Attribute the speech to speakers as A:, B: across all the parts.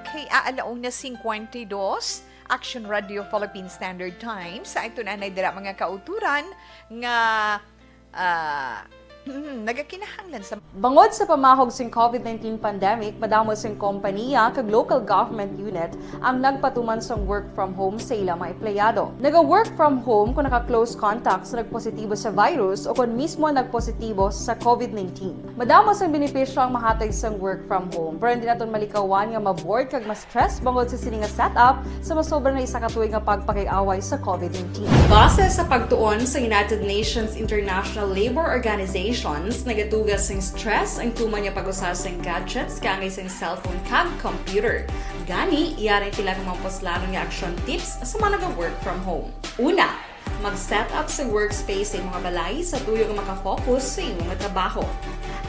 A: kay aalauna 52, Action Radio Philippine Standard Time. Sa ito na dira mga kauturan nga nagakinahanglan sa
B: Bangod sa pamahog sing COVID-19 pandemic, madamo sing kompanya kag local government unit ang nagpatuman sang work from home sa ilang mga empleyado. Naga-work from home kung naka-close contact sa nagpositibo sa virus o kung mismo nagpositibo sa COVID-19. Madamo sang benepisyo ang mahatag sang work from home, pero hindi naton malikawan nga ma-bored kag ma-stress bangod sa sini nga setup sa masobra na isa ka tuig nga pagpakiaway sa COVID-19. Base sa pagtuon sa United Nations International Labour Organization, nagatugas ng stress ang tuman niya pag-usar sa gadgets kangay sa cellphone kag computer. Gani, iyaring tila ng mga poslanong nga action tips sa mga nag-work from home. Una, mag-set up sa workspace sa mga balay sa tuyo nga makafocus sa inyong trabaho.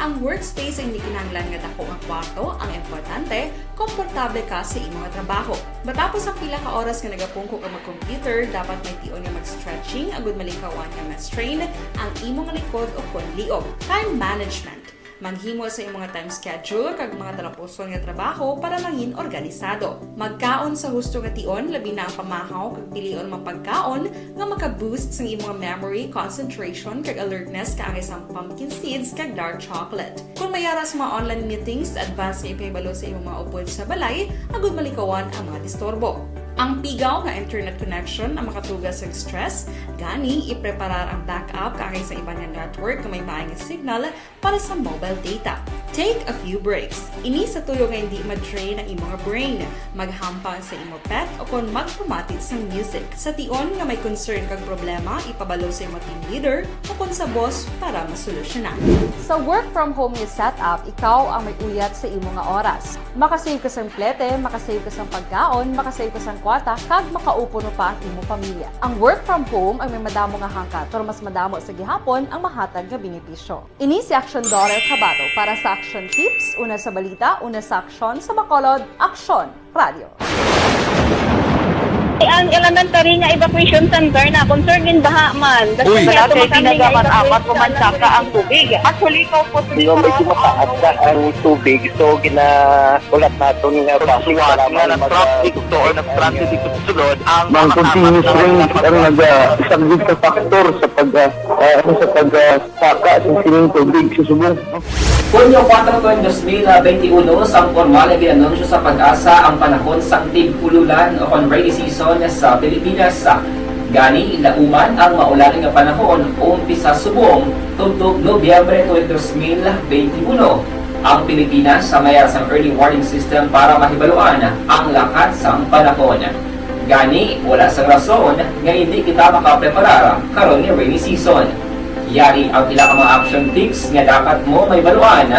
B: Ang workspace ay hindi kinahanglan nga dako ang kwarto, ang importante, komportable ka sa imong trabaho. Matapos ang pila ka oras nga nagapungko ka mag-computer, dapat may tion nga mag-stretching agud malikawan nga ma-strain ang imong likod o konliog. Time management. Manghimo sa imong time schedule kag mga talapuson nga trabaho para mangin organisado. Magkaon sa husto nga tion, labi na ang pamahaw kag pilion mang pagkaon nga maka-boost sa imong memory, concentration kag alertness kaangay sang pumpkin seeds kag dark chocolate. Kung mayaras mga online meetings, advance nga ipahibalo sa imong mga upod sa balay, agud malikawan ang mga disturbo. Ang pigaw nga internet connection ang makatugas sa stress, gani ipreparar ang backup kaangay sa iba nga network nga may maayong signal para sa mobile data. Take a few breaks. Ini sa tuyo nga hindi ma-drain ang imong brain, maghampang sa imong pet o kung magpumatid sa music. Sa tion nga may concern kag problema, ipabalo sa imong team leader o kung sa boss para masolusyonan. Sa work from home nga setup, ikaw ang may uyat sa imong nga oras. Makasave ka sa plete, makasave ka sa pagkaon, makasave ka sa kwata, kag makaupo no pa ang imong pamilya. Ang work from home ay may madamo nga hangkat, pero mas madamo sa gihapon ang mahatag nga benepisyo. Ini si Action Daughter Cabato para sa Action Tips, una sa balita, una sa aksyon, sa Bacolod, Action Radio.
C: Ang elementary nga evacuation center na concern din baha man.
D: Uy,
C: dati ginagamat-amat kumansaka ang tubig. Actually, ikaw po
D: Hindi mo medyo mataas na ang tubig. So, ulat natin nga
E: Pasuwat nga ng traffic to or ng traffic dito sa sulod ang
D: Mang continuous rain ang nag-isang sa factor sa pagsaka sa sining tubig sa subong.
F: Hunyo 4, 2021, sang formal na ginanunsyo sa Pag-asa ang panahon sang tig-ululan o kon rainy season sa Pilipinas. Gani, lauman ang maulaling nga panahon umpisa subong tugtog Nobyembre 2021. Ang Pilipinas sa mayar sang early warning system para mahibaluan ang lakat sang panahon. Gani, wala sang rason nga hindi kita makapreparar karon ni rainy season. Yari ang pila ka mga action tips nga dapat mo may baluan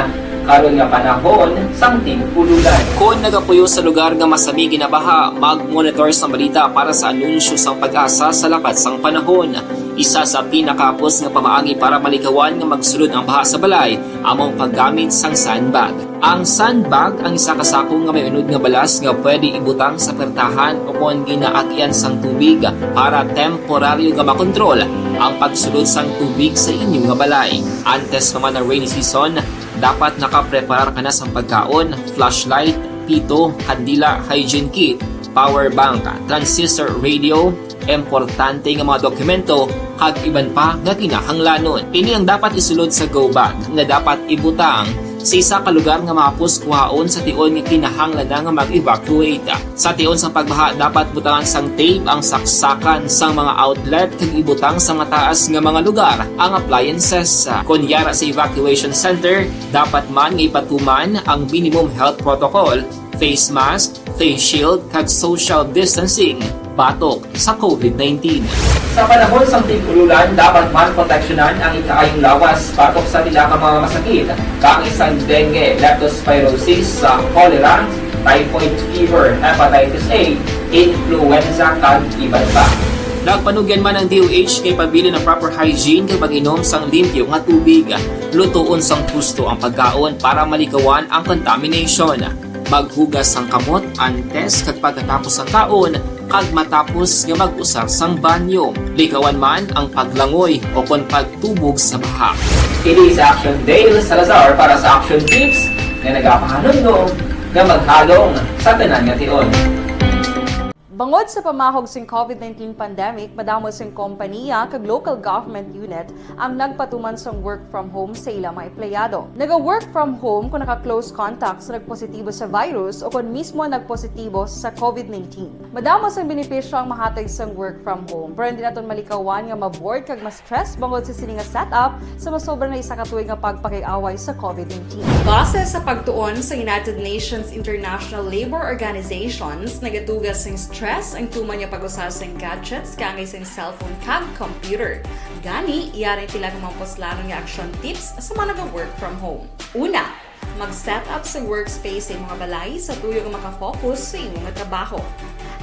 F: karon nga panahon sang tig-ululan. Kung nagapuyo sa lugar nga masami ginabaha, mag-monitor sa balita para sa anunsyo sang Pag-asa sa lakat sang panahon. Isa sa pinakapos nga pamaagi para malikawan nga magsulod ang baha sa balay, among paggamit sang sandbag. Ang sandbag ang isa ka sako nga may unod nga balas nga pwede ibutang sa pertahan o kung ginaagyan sang tubig para temporaryo nga makontrol ang pagsulod sang tubig sa inyong nga balay. Antes naman ng rainy season, dapat nakapreparar ka na sa pagkaon, flashlight, pito, kandila, hygiene kit, power bank, transistor radio, importante nga mga dokumento, kag iban pa nga kinahanglanon. Ini ang dapat isulod sa go bag nga dapat ibutang sa isa ka lugar nga mapos kuhaon sa tion nga kinahanglan na nga mag-evacuate. Sa tion sa pagbaha, dapat butangan sang tape ang saksakan sang mga outlet kag ibutang sa mataas nga mga lugar ang appliances. Kunyara sa evacuation center, dapat man nga ipatuman ang minimum health protocol, face mask, face shield kag social distancing batok sa COVID-19. Sa panahon sa tig-ululan, dapat man proteksyonan ang ikaayong lawas batok sa tila ka mga masakit, kang isang dengue, leptospirosis, cholera, typhoid fever, hepatitis A, influenza, kag iban pa. Nagpanugyan man ang DOH kay pabili ng proper hygiene kay pag-inom sang limpyo nga tubig, lutuon sang husto ang pagkaon para malikawan ang contamination. Maghugas sang kamot antes kag pagkatapos ang kaon, kag matapos nga mag-usar sang banyo. Likawan man ang paglangoy o kon pagtubog sa baha. Kini sa Action Dale Salazar para sa Action Tips nga nagapahanong nga maghalong sa tanan nga tion.
B: Bangod sa pamahog sing COVID-19 pandemic, madamo sing kompanya kag local government unit ang nagpatuman sang work from home sa ilang mga empleyado. Naga-work from home kung naka-close contacts na nagpositibo sa virus o kung mismo nagpositibo sa COVID-19. Madamo sang benepisyo ang mahatag sang work from home, pero hindi naton malikawan nga ma-bored kag ma-stress bangod sa sini nga setup sa masobra na isa ka tuig nga pagpakiaway sa COVID-19. Base sa pagtuon sa United Nations International Labour Organizations, nagatugas sing stress ang tuman niya pag-usar sa gadgets kangay sa cellphone kag computer. Gani, iyarin tila ng mga poslano nga action tips sa mga nag-work from home. Una, mag-set up sa workspace sa mga balay sa tuyo nga makafocus sa imong nga trabaho.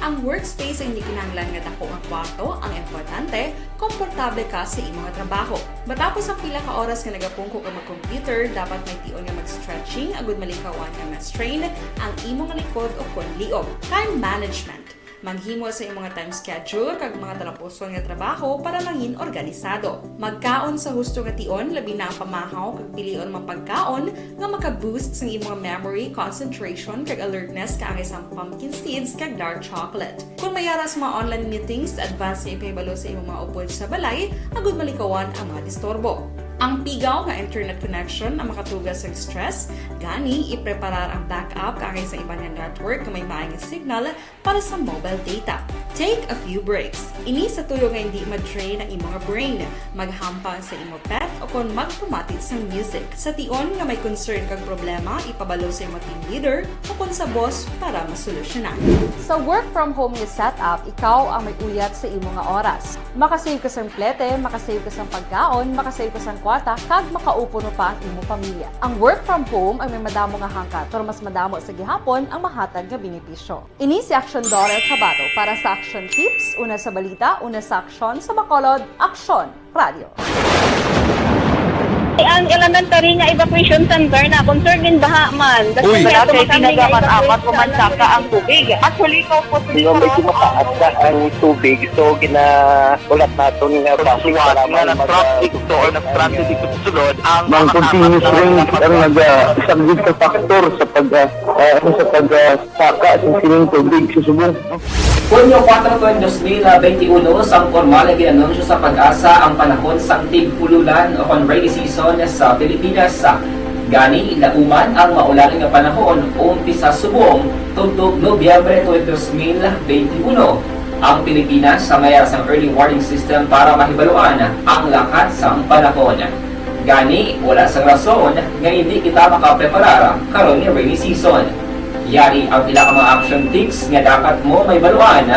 B: Ang workspace ay hindi kinahanglan nga dako nga kwarto, ang importante, komportable ka sa imong nga trabaho. Matapos ang pila ka oras nga nagapungko ka mag-computer, dapat may tion nga mag-stretching agud malikawan nga ma-strain ang imong likod o kon liog. Time management. Maghimo sa imong mga time schedule kag mga talapuson nga trabaho para mangin organisado. Magkaon sa husto nga tion labi na ang pamahaw kag pilion mapagkaon nga maka-boost sa imong memory, concentration kag alertness kaangay sa pumpkin seeds kag dark chocolate. Kung mayara sa mga online meetings, advance sa ipahibalo sa imong mga upod sa balay, agud malikawan ang mga disturbo. Ang pigaw nga internet connection ang makatugas sa stress, gani ipreparar ang backup kaangay sa ibang nga network na may maayong signal para sa mobile data. Take a few breaks. Ini sa tuyo nga hindi ma-drain ang imong brain, maghampang sa imong pet o kon magpumatit sa music. Sa tion nga may concern kag problema, ipabalo sa imong team leader o kon sa boss para masolusyonan. Sa work from home nga setup, ikaw ang may uyat sa imong nga oras. Makasave ka sa plete, makasave ka sa pagkaon, makasave ka sa kwarta, kag makaupo no pa ang imong pamilya. Ang work from home ay may madamo nga hangkat, pero mas madamo sa gihapon ang mahatag nga benepisyo. Ini si Action Dorel Cabato para sa Action Tips, una sa balita, una sa aksyon, sa Bacolod, Aksyon Radio.
C: Ang elementary nga evacuation center na concern din baha man.
E: Uy,
C: kaya
E: dati
C: tumakami nga
E: pinagaman-amat
C: evacuation
E: kumansaka ang tubig. Actually, ikaw po
D: Hindi medyo mataas na ang tubig. So, ulat natin nga plastic para
E: nga ng traffic to or nag-traffic dito sa sulod ang
D: Mang continuous rain ang nag-subject sa factor sa pagsaka sa sining tubig sa subong.
F: Hunyo 4, 2021, sang formal ay ginanunsyo sa pag-asa ang panahon sang tig-ululan o kon rainy season sa Pilipinas. Gani, lauman ang maulaling nga panahon umpisa subong tugtog Nobyembre 2021. Ang Pilipinas sa mayar sang early warning system para mahibaluan ang lakat sang panahon. Gani, wala sang rason nga hindi kita makapreparar karon nga rainy season. Yari ang pila ka mga action tips nga dapat mo may baluan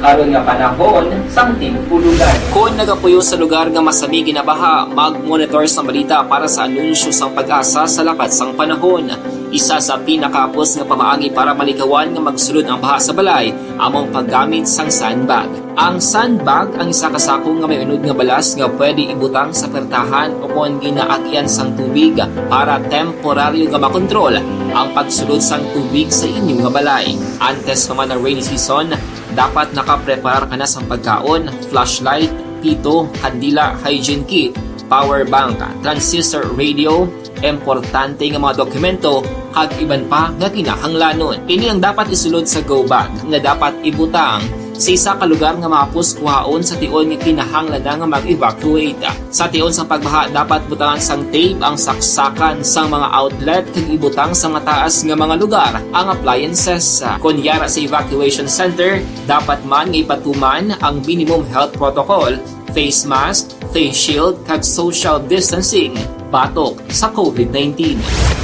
F: karon nga panahon sang tig-ululan. Kung nagapuyo sa lugar nga masabi ginabaha, mag-monitor sa balita para sa anunsyo sang pag-asa sa lakat sang panahon. Isa sa pinakapos nga pamaagi para malikawan nga magsulod ang baha sa balay, among paggamit sang sandbag. Ang sandbag ang isa ka sako nga may unod nga balas nga pwede ibutang sa pertahan o kung ginaagyan sang tubig para temporaryo nga makontrol ang pagsulod sang tubig sa inyong nga balay. Antes naman ng rainy season, dapat nakaprepare ka na sa pagkaon, flashlight, pito, kandila, hygiene kit, power bank, transistor radio, importante nga mga dokumento, kag iban pa nga kinahanglanon. Ini ang dapat isulod sa go bag nga dapat ibutang sa isa ka lugar nga mapus kuhaon sa tion nga kinahanglan nga mag-evacuate. Sa tion sa pagbaha dapat butangan sang tape ang saksakan sa mga outlet kag ibutang sa mga taas nga mga lugar ang appliances. Kunyara sa evacuation center, dapat man nga ipatuman ang minimum health protocol, face mask, face shield kag social distancing batok sa COVID-19.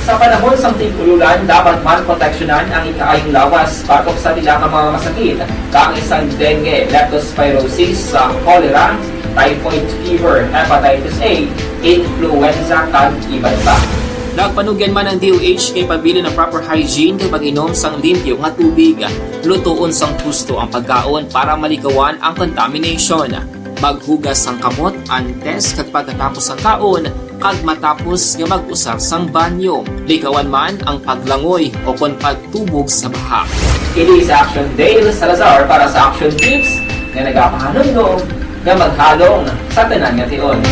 F: Sa panahon sa tig-ululan, dapat man proteksyonan ang ikaayong lawas batok sa tila ka mga masakit, kang isang dengue, leptospirosis, cholera, typhoid fever, hepatitis A, influenza, kag iban pa. Nagpanugyan man ang DOH kay pabili ng proper hygiene kay pag-inom sang limpyo nga tubig, lutuon sang husto ang pagkaon para malikawan ang contamination. Maghugas sang kamot antes kag pagkatapos ang kaon kag matapos nga mag-usar sang banyo. Likawan man ang paglangoy o kon pagtubog sa baha. Kini sa Action Dale Salazar para sa Action Tips nga nagapahanong nga maghalong sa tanan nga tion.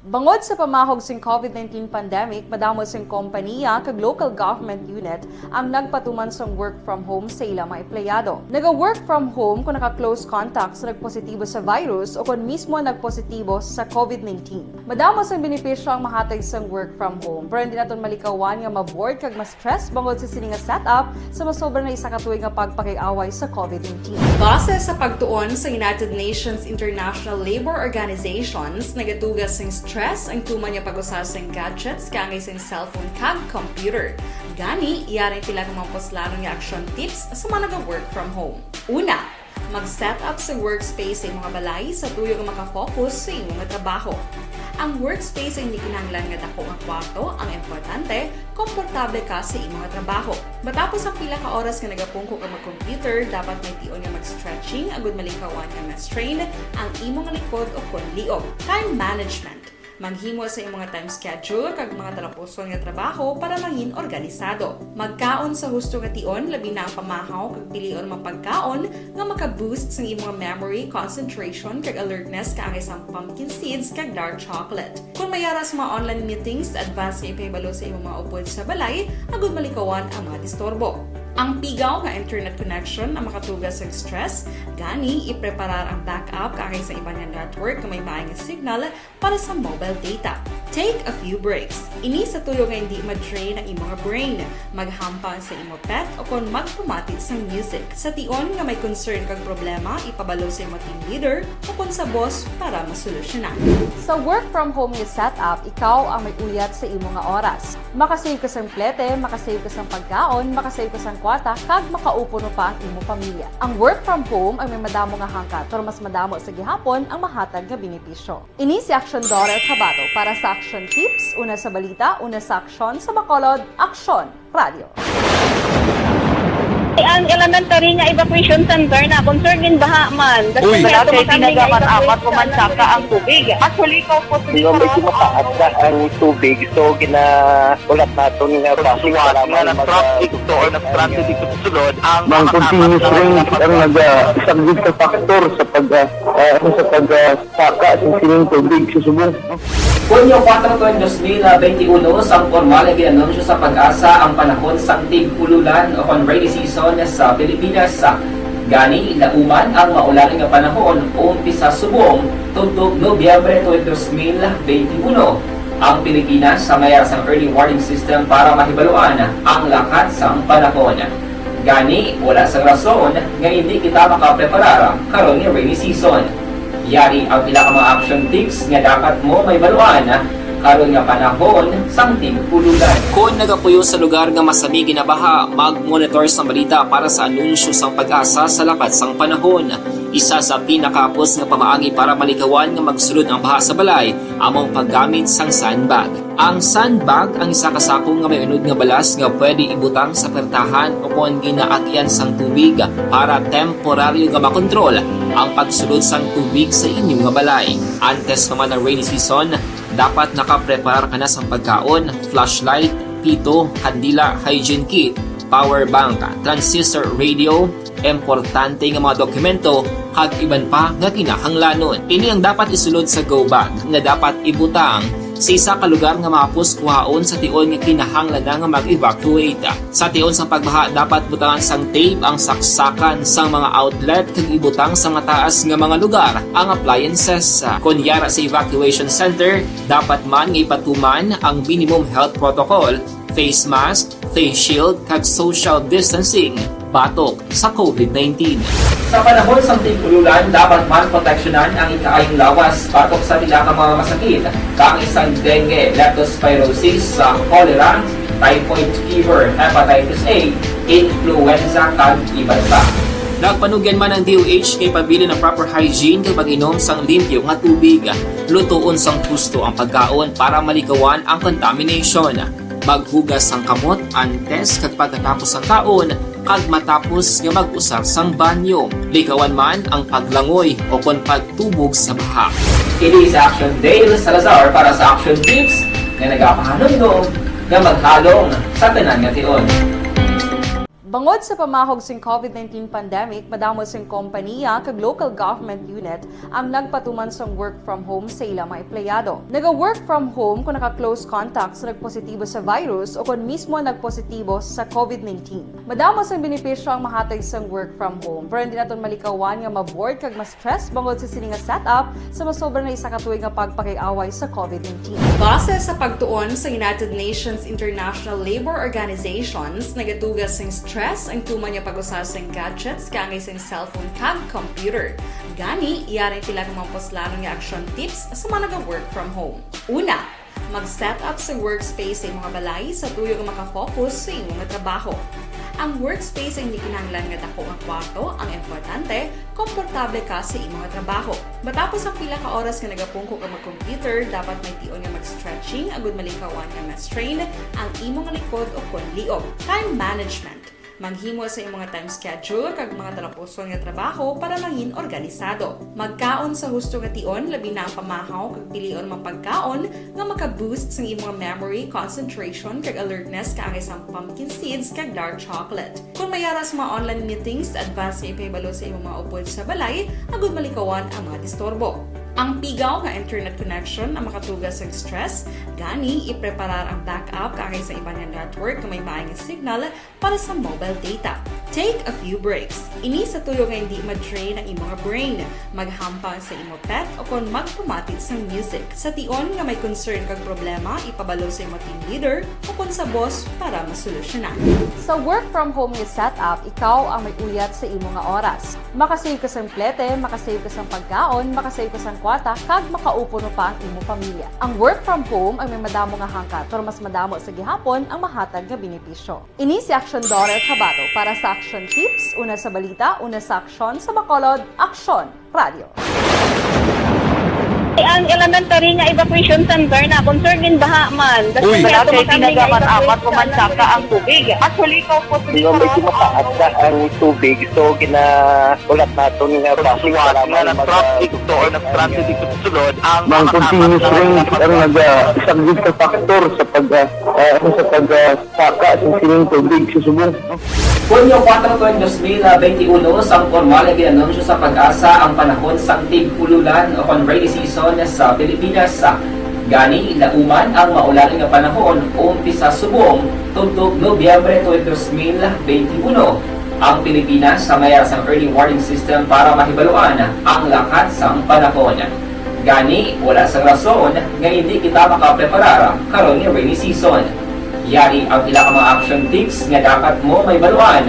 B: Bangod sa pamahog sing COVID-19 pandemic, madamo sing kompanya kag local government unit ang nagpatuman sang work from home sa ilang mga empleyado. Naga-work from home kung naka-close contact sa nagpositibo sa virus o kung mismo nagpositibo sa COVID-19. Madamo sang benepisyo ang mahatag sang work from home, pero hindi naton malikawan nga ma-bored kag ma-stress bangod sa sini nga setup sa masobra na isa ka tuig nga pagpakiaway sa COVID-19. Base sa pagtuon sa United Nations International Labour Organizations, nagatugas sing stress ang tuman niya pag-usar sa gadgets kangay sa cellphone kag computer. Gani, iyaring tila ng mga poslanong nga action tips sa mga nag-work from home. Una, mag-set up sa workspace sa mga balay sa tuyo nga makafocus sa inyong trabaho. Ang workspace ay hindi kinahanglan nga dako nga kwarto, ang importante, komportable ka sa imong trabaho. Matapos ang pila ka oras nga nagapungko ka mag-computer, dapat may tion nga mag-stretching agud malikawan nga ma-strain ang imong likod o konliog. Time management. Manghimo sa imong time schedule kag mga talapuson nga trabaho para mangin organisado. Magkaon sa husto nga tion, labi na ang pamahaw kag pilion mapagkaon nga maka-boost sa imong memory, concentration kag alertness kaangay sa pumpkin seeds kag dark chocolate. Kung mayara sa mga online meetings, advance sa ipahibalo sa imong mga upod sa balay, agud malikawan ang mga disturbo. Ang pigaw nga internet connection ang makatugas sa stress, gani ipreparar ang backup kaangay sa ibang nga network nga may maayong signal para sa mobile data. Take a few breaks. Ini sa tuyo nga hindi ma-drain ang imong brain, maghampang sa imong pet o kung magpumati sa music. Sa tion nga may concern kag problema, ipabalo sa imong team leader o kung sa boss para masolusyonan. Sa work from home nga setup, ikaw ang may uyat sa imong nga oras. Makasave ka sa plete, makasave ka sa pagkaon, makasave ka sa kwata, kag makaupo no pa ang imong pamilya. Ang work from home ay may madamo nga hangkat, pero mas madamo sa gihapon ang mahatag nga benepisyo. Ini si Action Daughter Cabato para sa Action Tips, una sa balita, una sa aksyon, sa Bacolod, Aksyon Radio.
C: Ang elementary nga evacuation center na concern din baha man.
E: Uy,
C: kaya
E: dati
C: tumakandi nga
E: pinagamat-amat
C: evacuation
E: kumansaka ang tubig. Actually, ikaw po
D: Hindi medyo mataas na ang tubig. So, ulat natin nga
E: Kasuwat nga ng traffic to or ng traffic dito sa sulod ang
D: Mang continuous rain ang nag-subject sa factor sa pagsaka sa sining tubig sa subong.
F: Kunyo 4 2021, sang formal ay ginanunsyo sa pag-asa ang panahon sang tig-ululan o kon rainy season sa Pilipinas. Gani, lauman ang maulaling nga panahon umpisa subong tuntog Nobyembre 2021. Ang Pilipinas sa mayar sang early warning system para mahibaluan ang lakat sang panahon. Gani, wala sang rason nga hindi kita makapreparar karon nga rainy season. Yari ang pila ka mga action tips nga dapat mo may baluan karon nga panahon sang tig-ululan. Kung nagapuyo sa lugar nga masami ginabaha, mag-monitor sa balita para sa anunsyo sang pag-asa sa lakat sang panahon. Isa sa pinakapos nga pamaagi para malikawan nga magsulod ang baha sa balay, among paggamit sang sandbag. Ang sandbag ang isa ka sako nga may unod nga balas nga pwede ibutang sa pertahan o kung ginaagyan sang tubig para temporaryo nga makontrol ang pagsulod sang tubig sa inyong nga balay. Antes naman ng rainy season, dapat nakaprepare ka na sa pagkaon, flashlight, pito, kandila, hygiene kit, power bank, transistor radio, importante nga mga dokumento, kag iban pa nga kinahanglanon. Ini ang dapat isulod sa go bag nga dapat ibutang sa isa ka lugar nga mapos kuhaon sa tion nga kinahanglan na nga mag-evacuate. Sa tion sa pagbaha, dapat butangan sang tape ang saksakan sa mga outlet kag ibutang sa mga taas nga mga lugar ang appliances. Kunyara sa evacuation center, dapat man nga ipatuman ang minimum health protocol, face mask, face shield kag social distancing batok sa COVID-19. Sa panahon sa tig-ululan, dapat man proteksyonan ang ikaayong lawas batok sa pila ka mga masakit, kang isang dengue, leptospirosis, cholera, typhoid fever, hepatitis A, influenza kag iban pa. Nagpanugyan man ang DOH kay pabili ng proper hygiene kay pag-inom sang limpyo nga tubig, lutuon sang husto ang pagkaon para malikawan ang contamination. Maghugas sang kamot antes kag pagkatapos sang kaon kag matapos nga mag-usar sang banyo. Likawan man ang paglangoy o kon pagtubog sa baha. Kini sa Action Dale Salazar para sa Action Tips nga nagapahanumdum nga maghalong sa tanan nga tion.
B: Bangod sa pamahog sing COVID-19 pandemic, madamo sing kompanya kag local government unit ang nagpatuman sang work from home sa ilang mga empleyado. Naga-work from home kung naka-close contact sa nagpositibo sa virus o kung mismo nagpositibo sa COVID-19. Madamo sang benepisyo ang mahatag sang work from home, pero hindi naton malikawan nga ma-bored kag ma-stress bangod sa sini nga setup sa masobra na isa ka tuig nga pagpakiaway sa COVID-19. Base sa pagtuon sa United Nations International Labour Organizations, nagatugas sing stress ang tuman niya pag-usar sa gadgets kangay sa cellphone kag computer. Gani, iyaray tila ng mga poslanong nga action tips sa mga nag-work from home. Una, mag-set up sa workspace sa mga balay sa tuyo nga makafocus sa inyong trabaho. Ang workspace ay hindi kinahanglan nga dako ang kwarto, ang importante, komportable ka sa imong trabaho. Matapos ang pila ka oras nga nagapungko ka mag-computer, dapat may tion nga mag-stretching agud malikawan nga ma-strain ang imong likod o konliog. Time management. Manghimo sa imong time schedule kag mga talapuson nga trabaho para mangin organisado. Magkaon sa husto nga tion, labi na ang pamahaw kag pilion mga pagkaon nga maka-boost sa imong memory, concentration kag alertness kaangay sa pumpkin seeds kag dark chocolate. Kung mayaras mga online meetings, advance sa ipahibalo sa imong mga upod sa balay, agud malikawan ang mga disturbo. Ang pigaw nga internet connection ang makatugas sa stress, gani ipreparar ang backup kaangay sa iba nga network nga may maayong signal para sa mobile data. Take a few breaks. Ini sa tuyo nga hindi ma-drain ang imong brain, maghampang sa imong pet o kon magpumatit sa music. Sa tion nga may concern kag problema, ipabalo sa imong team leader o kon sa boss para masolusyonan. Sa work from home nga setup, ikaw ang may uyat sa imong nga oras. Makasave ka sa plete, makasave ka sa pagkaon, makasave ka sa kwata, kag makaupo no pa ang imong pamilya. Ang work from home ay may madamo nga hangkat, pero mas madamo sa gihapon ang mahatag nga benepisyo. Ini si Action Dorel Cabato para sa Action Tips, una sa balita, una sa aksyon, sa Bacolod, Aksyon Radio.
C: Ang elementary nga evacuation center na concern din baha man.
E: Uy,
C: dati ginagamat-amat kumansaka ang tubig. Actually, ikaw po
D: So, medyo mataas na ang tubig. So, ulat natin nga
E: Siwat nga ng traffic to or ng traffic dito sa sulod ang
D: Mang continuous ring ang nag-isang sa factor sa pagsaka sa sining tubig sa subong.
F: Hunyo 4 2021, sang formal na ginanunsyo sa pag-asa ang panahon sa tig-ululan o kon rainy season sa Pilipinas. Gani, lauman ang maulaling nga panahon umpisa subong tuntog Nobyembre 2021. Ang Pilipinas sa mayroon sang early warning system para mahibaluan ang lakat sang panahon. Gani, wala sang rason nga hindi kita makapreparar karon nga rainy season. Yari ang ila ka mga action tips nga dapat mo may baluan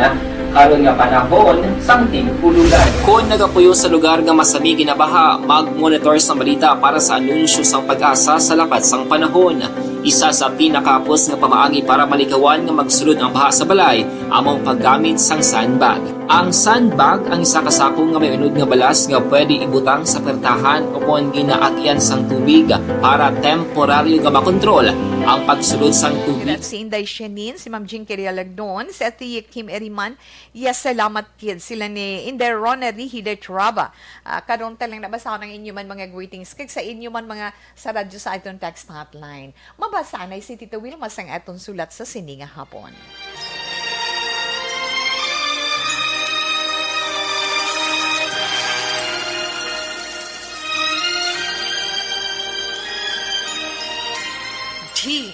F: karon nga panahon sang tig-ululan. Kung nagapuyo sa lugar nga masami ginabaha, mag-monitor sa balita para sa anunsyo sang pag-asa sa lakat sang panahon. Isa sa pinakapos nga pamaagi para malikawan nga magsulod ang baha sa balay, among paggamit sang sandbag. Ang sandbag ang isa ka sako nga may unod nga balas nga pwede ibutang sa pertahan o kung ginaagyan sang tubig para temporaryo nga makontrol ang pagsulod sang tubig.
A: Si Inday Shenin, si Ma'am Jinkeria Lagdon, si Ati Kim Eriman, yes, salamat kid. Sila ni Inday Ronary Hidetraba. Karon talang nabasa ko ng inyo man mga greetings kag sa inyo man mga sa radyo sa itong text hotline. Mabasa na si Tito Wilma sang atong sulat sa sininga hapon.
G: Dear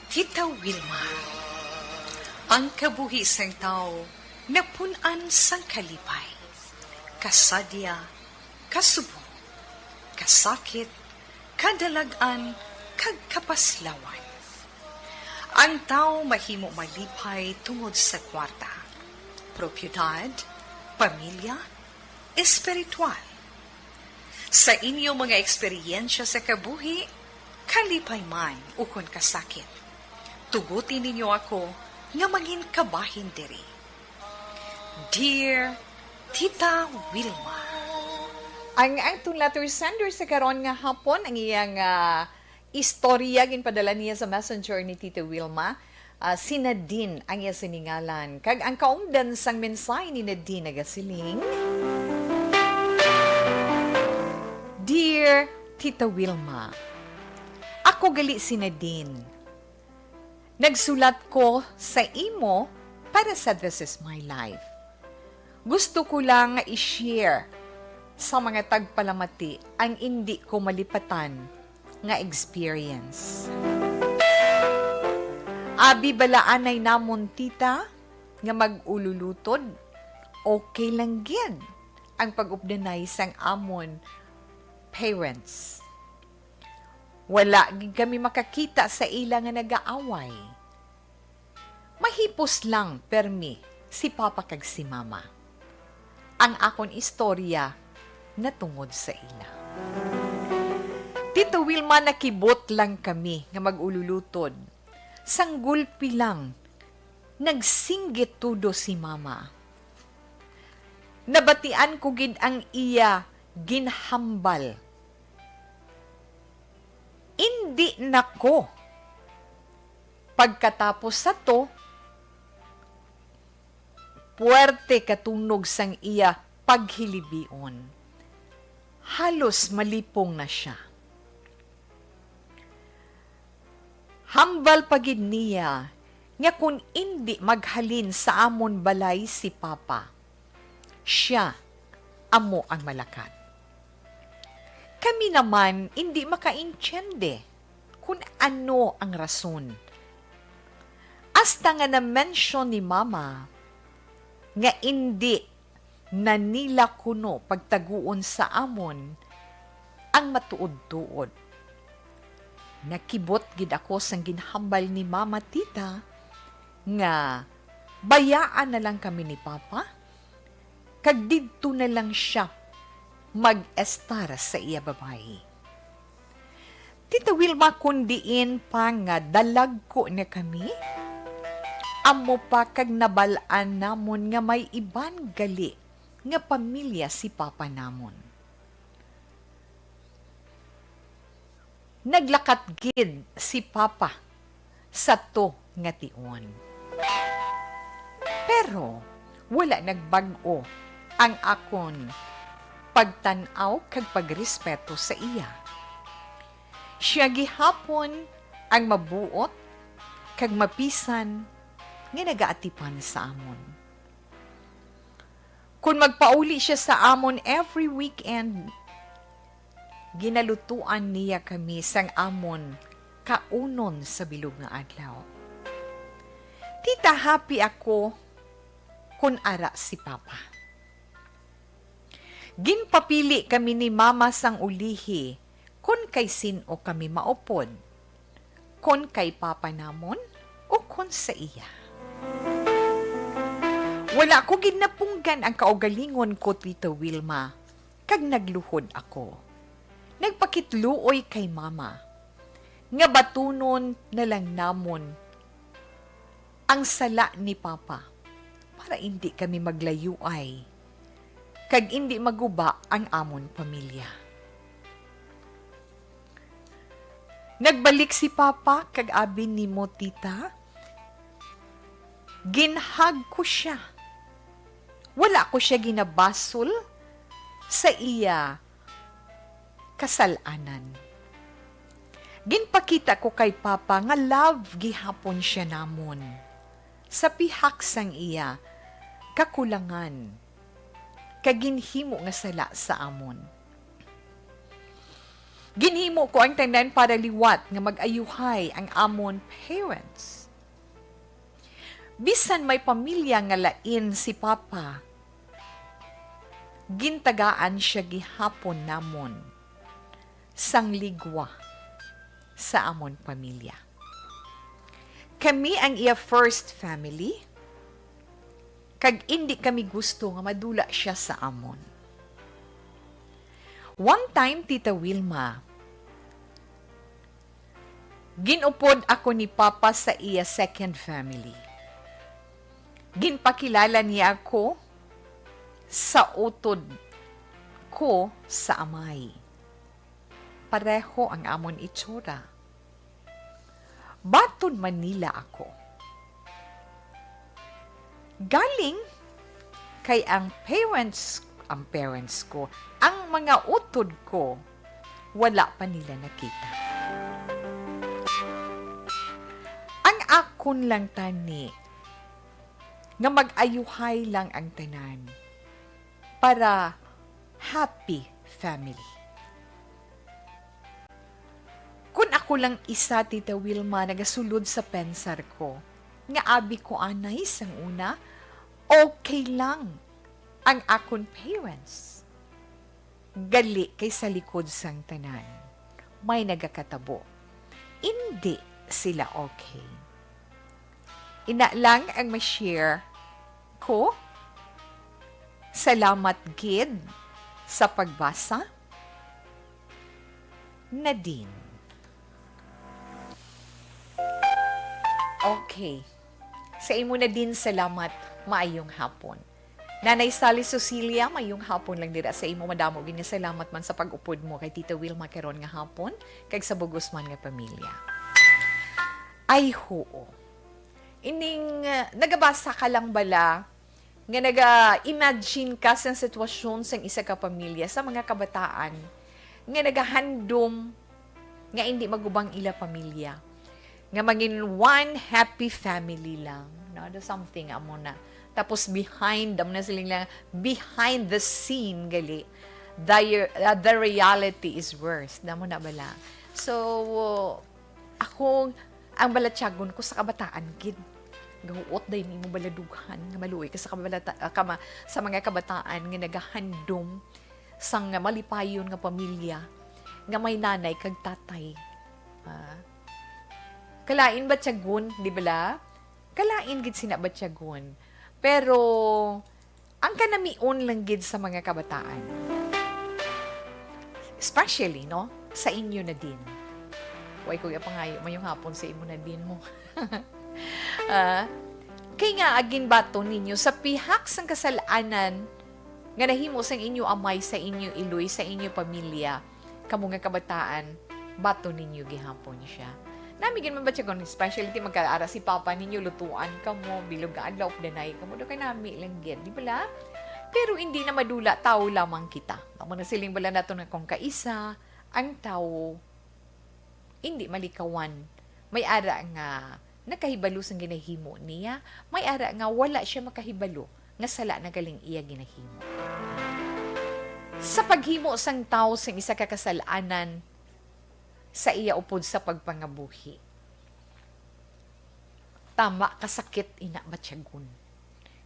G: Tita Wilma, ang kabuhi sang tao napunan sang kalipay, kasadya, kasubo, kasakit, kadalagan, kag kapaslawan. Ang tao mahimo malipay tungod sa kwarta, propiedad, pamilya, espiritual. Sa inyo mga eksperyensya sa kabuhi, kalipay man ukon kasakit. Tugutin ninyo ako nga mangin kabahin diri. Dear Tita Wilma.
A: Ang atong letter sender sa karon nga hapon ang iyang istorya ginpadala niya sa messenger ni Tita Wilma. Si Nadine ang iya siningalan. Kag ang kaungdan sang mensahe ni Nadine nagasiling. Dear Tita Wilma, ako gali si Nadine. Nagsulat ko sa imo para sa This Is My Life. Gusto ko lang nga i-share sa mga tagpalamati ang hindi ko malipatan nga experience. Abi balaan ay namon tita nga mag-ululutod, okay lang gid ang pag-updanay sang amon parents. Wala gid kami makakita sa ila nga nagaaway. Mahipos lang permi si Papa kag si Mama. Ang akon istorya natungod sa ila. Tito Wilma, nakibot lang kami nga mag-ululutod. Sanggulpi lang, nagsinggit tudo si Mama. Nabatian ko gid ang iya ginhambal. Indi nako. Pagkatapos sa to, puwerte katunog sang iya paghilibion. Halos malipong na siya. Hambal pagid niya nga kung indi maghalin sa amon balay si Papa, siya amo ang malakat. Kami naman hindi makaintyende kung ano ang rason. Hasta nga na-mention ni Mama nga indi na nila kuno pagtaguon sa amon ang matuod-tuod. Nakibot gid ako sang ginhambal ni Mama tita nga bayaan na lang kami ni Papa kag didto na lang siya mag-estar sa iya babae. Tita Wilma, kundiin pa nga dalag ko na kami, amo pa kag nabalaan namon nga may iban gali nga pamilya si Papa namon. Naglakat gid si Papa sa to nga tion. Pero wala nagbag-o ang akon pagtanaw kag pagrespeto sa iya. Siya gihapon ang mabuot kag mapisan nga nagaatipan sa amon. Kung magpauli siya sa amon every weekend, ginalutuan niya kami sang amon kaunon sa bilog nga adlaw. Tita, happy ako kun ara si Papa. Ginpapili kami ni Mama sang ulihi kun kay sino kami maupod, kun kay Papa namon o kun sa iya. Wala ko ginapunggan ang kaugalingon ko, Tita Wilma, kag nagluhod ako. Nagpakitluoy kay Mama, nga batunon na lang namon ang sala ni Papa para hindi kami maglayuay, kag hindi maguba ang amon pamilya. Nagbalik si Papa kag abin ni mo, tita. Ginhag ko siya. Wala ko siya ginabasol sa iya kasalanan. Ginpakita ko kay Papa nga love gihapon siya namon. Sa pihak sang iya kakulangan kaginhimo nga sala sa amon. Ginhimo ko ang tanan para liwat nga mag-ayuhay ang amon parents. Bisan may pamilya nga lain si Papa, gintagaan siya gihapon namon sang ligwa sa amon pamilya. Kami ang iya first family, kag hindi kami gusto nga madula siya sa amon. One time, Tita Wilma, ginupod ako ni Papa sa iya second family. Ginpakilala niya ako sa utod ko sa amay. Pareho ang amon itsura. Baton Manila ako. Galing kay ang parents ko, ang mga utod ko, wala pa nila nakita. Ang akon lang tani, nga mag-ayuhay lang ang tanan para happy family. Kung ako lang isa, Tita Wilma, nagasulod sa pensar ko, nga abi ko anay sang una, okay lang ang akon parents. Gali kay sa likod sang tanan. May nagakatabo. Hindi sila okay. Ina lang ang ma-share ko. Salamat gid sa pagbasa. Nadine. Okay. Sa imo na din salamat, maayong hapon. Nanay Sally Cecilia, maayong hapon lang dira sa imo, madamo gini salamat man sa pag-upod mo kay Tita Wilma karon nga hapon, kay sa bugos man nga pamilya. Ay hoo. Ining nagabasa ka lang bala nga naga-imagine ka sa sitwasyon sa isa ka pamilya sa mga kabataan nga nagahandom nga hindi magubang ila pamilya nga maging one happy family lang, no? Do something amo na. Tapos behind na siling lang, behind the scene gali, the reality is worse. Damo na bala. So ako ang balatyagon ko sa kabataan gid. Gahuot day nimo baladuhan nga maluoy ka sa sa mga kabataan nga nagahandom sang malipayon nga pamilya nga may nanay kag tatay. Kalain ba tiyagon, di bala? Kalain gid sina ba tiyagon. Pero ang kanamion lang gid sa mga kabataan. Especially, no? Sa inyo na din. Way kuya pangayo mayong hapon sa imo na din mo. Kay nga agin bato ninyo sa pihak sang kasalanan nga nahimo sang inyo amay sa inyo iloy sa inyo pamilya kamo nga kabataan bato ninyo gihapon siya. Namigin man ba siya kung especially magkaara si papa ninyo lutuan kamo bilog nga adlaw danay kamo do kay nami lang gid di bala. Pero hindi na madula tao lamang kita. Amo na siling bala nato na kung kaisa ang tao hindi malikawan. May ara nga nakahibalo sang ginahimo niya, may ara nga wala siya makahibalo nga sala na galing iya ginahimo. Sa paghimo sang tao sang isa ka kasalanan sa iya upod sa pagpangabuhi. Tama kasakit ina batyagon.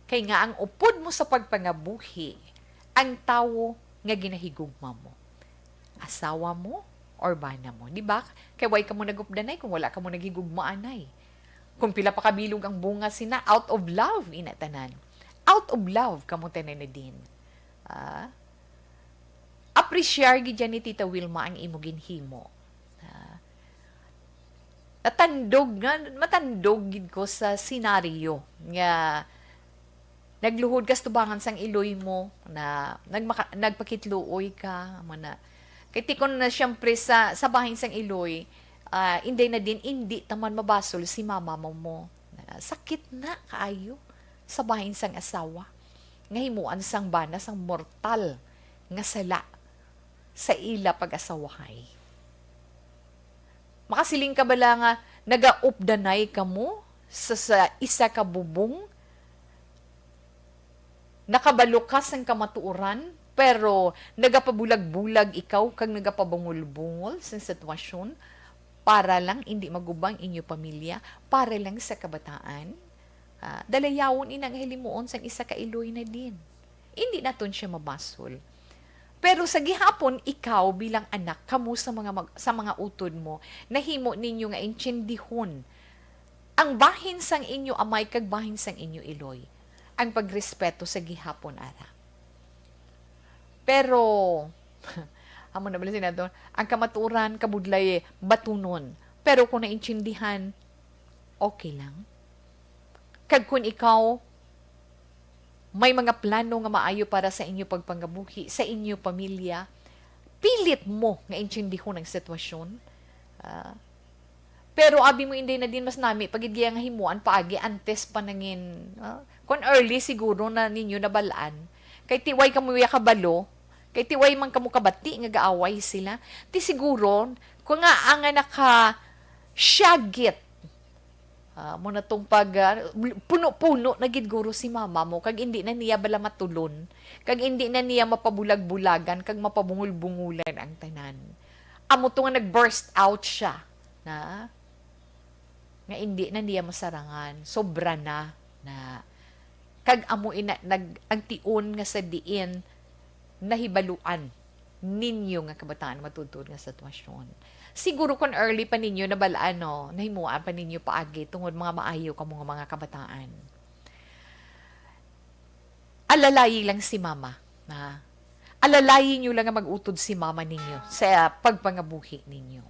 A: Kay nga ang upod mo sa pagpangabuhi, ang tao nga ginahigugma mo. Asawa mo or bana mo, di ba? Kay way ka mo nagupdanay kung wala ka mo nagigugmaanay. Kung pila pa kabilog ang bunga sina, out of love, inatanan. Out of love, kamutan na din. Appreciate gid ni Tita Wilma ang imo ginhimo. Matandog gid ko sa senaryo nga nagluhod ka tubangan sang iloy mo na nagpakitluoy ka mana. Kay tikon na siyempre sa bahin sang iloy, hindi na din, hindi taman mabasol si mama mo. Sakit na kaayo sa bahin sang asawa. Nga himuan sang bana sang mortal nga sala sa ila pag-asawahay. Makasiling ka bala nga nagaupdanay ka mo sa isa ka bubong, nakabalukas ang kamatuoran, pero nagapabulag-bulag ikaw kag nagapabungol-bungol sa sitwasyon, para lang hindi magubang inyo pamilya, para lang sa kabataan, dalayawon inang hilimuon sang isa ka iloy na din. Hindi naton siya mabasol. Pero sa gihapon, ikaw bilang anak, kamo sa mga utod mo, nahimo ninyo nga intsindihon ang bahin sang inyo amay kag bahin sang inyo iloy, ang pagrespeto sa gihapon ara. Pero amo na bala sinato, ang kamaturan, kabudlay, batunon. Pero kung naintindihan, okay lang. Kag kung ikaw, may mga plano nga maayo para sa inyo pagpangabuhi, sa inyo pamilya, pilit mo nga intindihon ang sitwasyon. Pero abi mo hindi na din mas nami, pagigya nga himuan, paagi, antes pa nangin, kung early siguro na ninyo nabalaan, kay tiway kamuya kabalo, kay tiway man kamo kabati nga gaaway sila, ti siguro, kung nga ang naka syagit Mo na tong puno-puno na gid guro si mama mo kag hindi na niya bala matulon kag hindi na niya mapabulag-bulagan kag mapabungul-bungulan ang tanan. Amo to nga nag-burst out siya na nga hindi na niya masarangan, sobra na kag amo ina ang tion nga sa diin nahibaluan ninyo nga kabataan matutod nga sitwasyon. Siguro kung early pa ninyo nabalaan nahimuan pa ninyo paagi tungod mga maayo kamo nga mga kabataan. Alalayi lang si mama na alalayin nyo lang nga mag-utod si mama ninyo sa pagpangabuhi ninyo.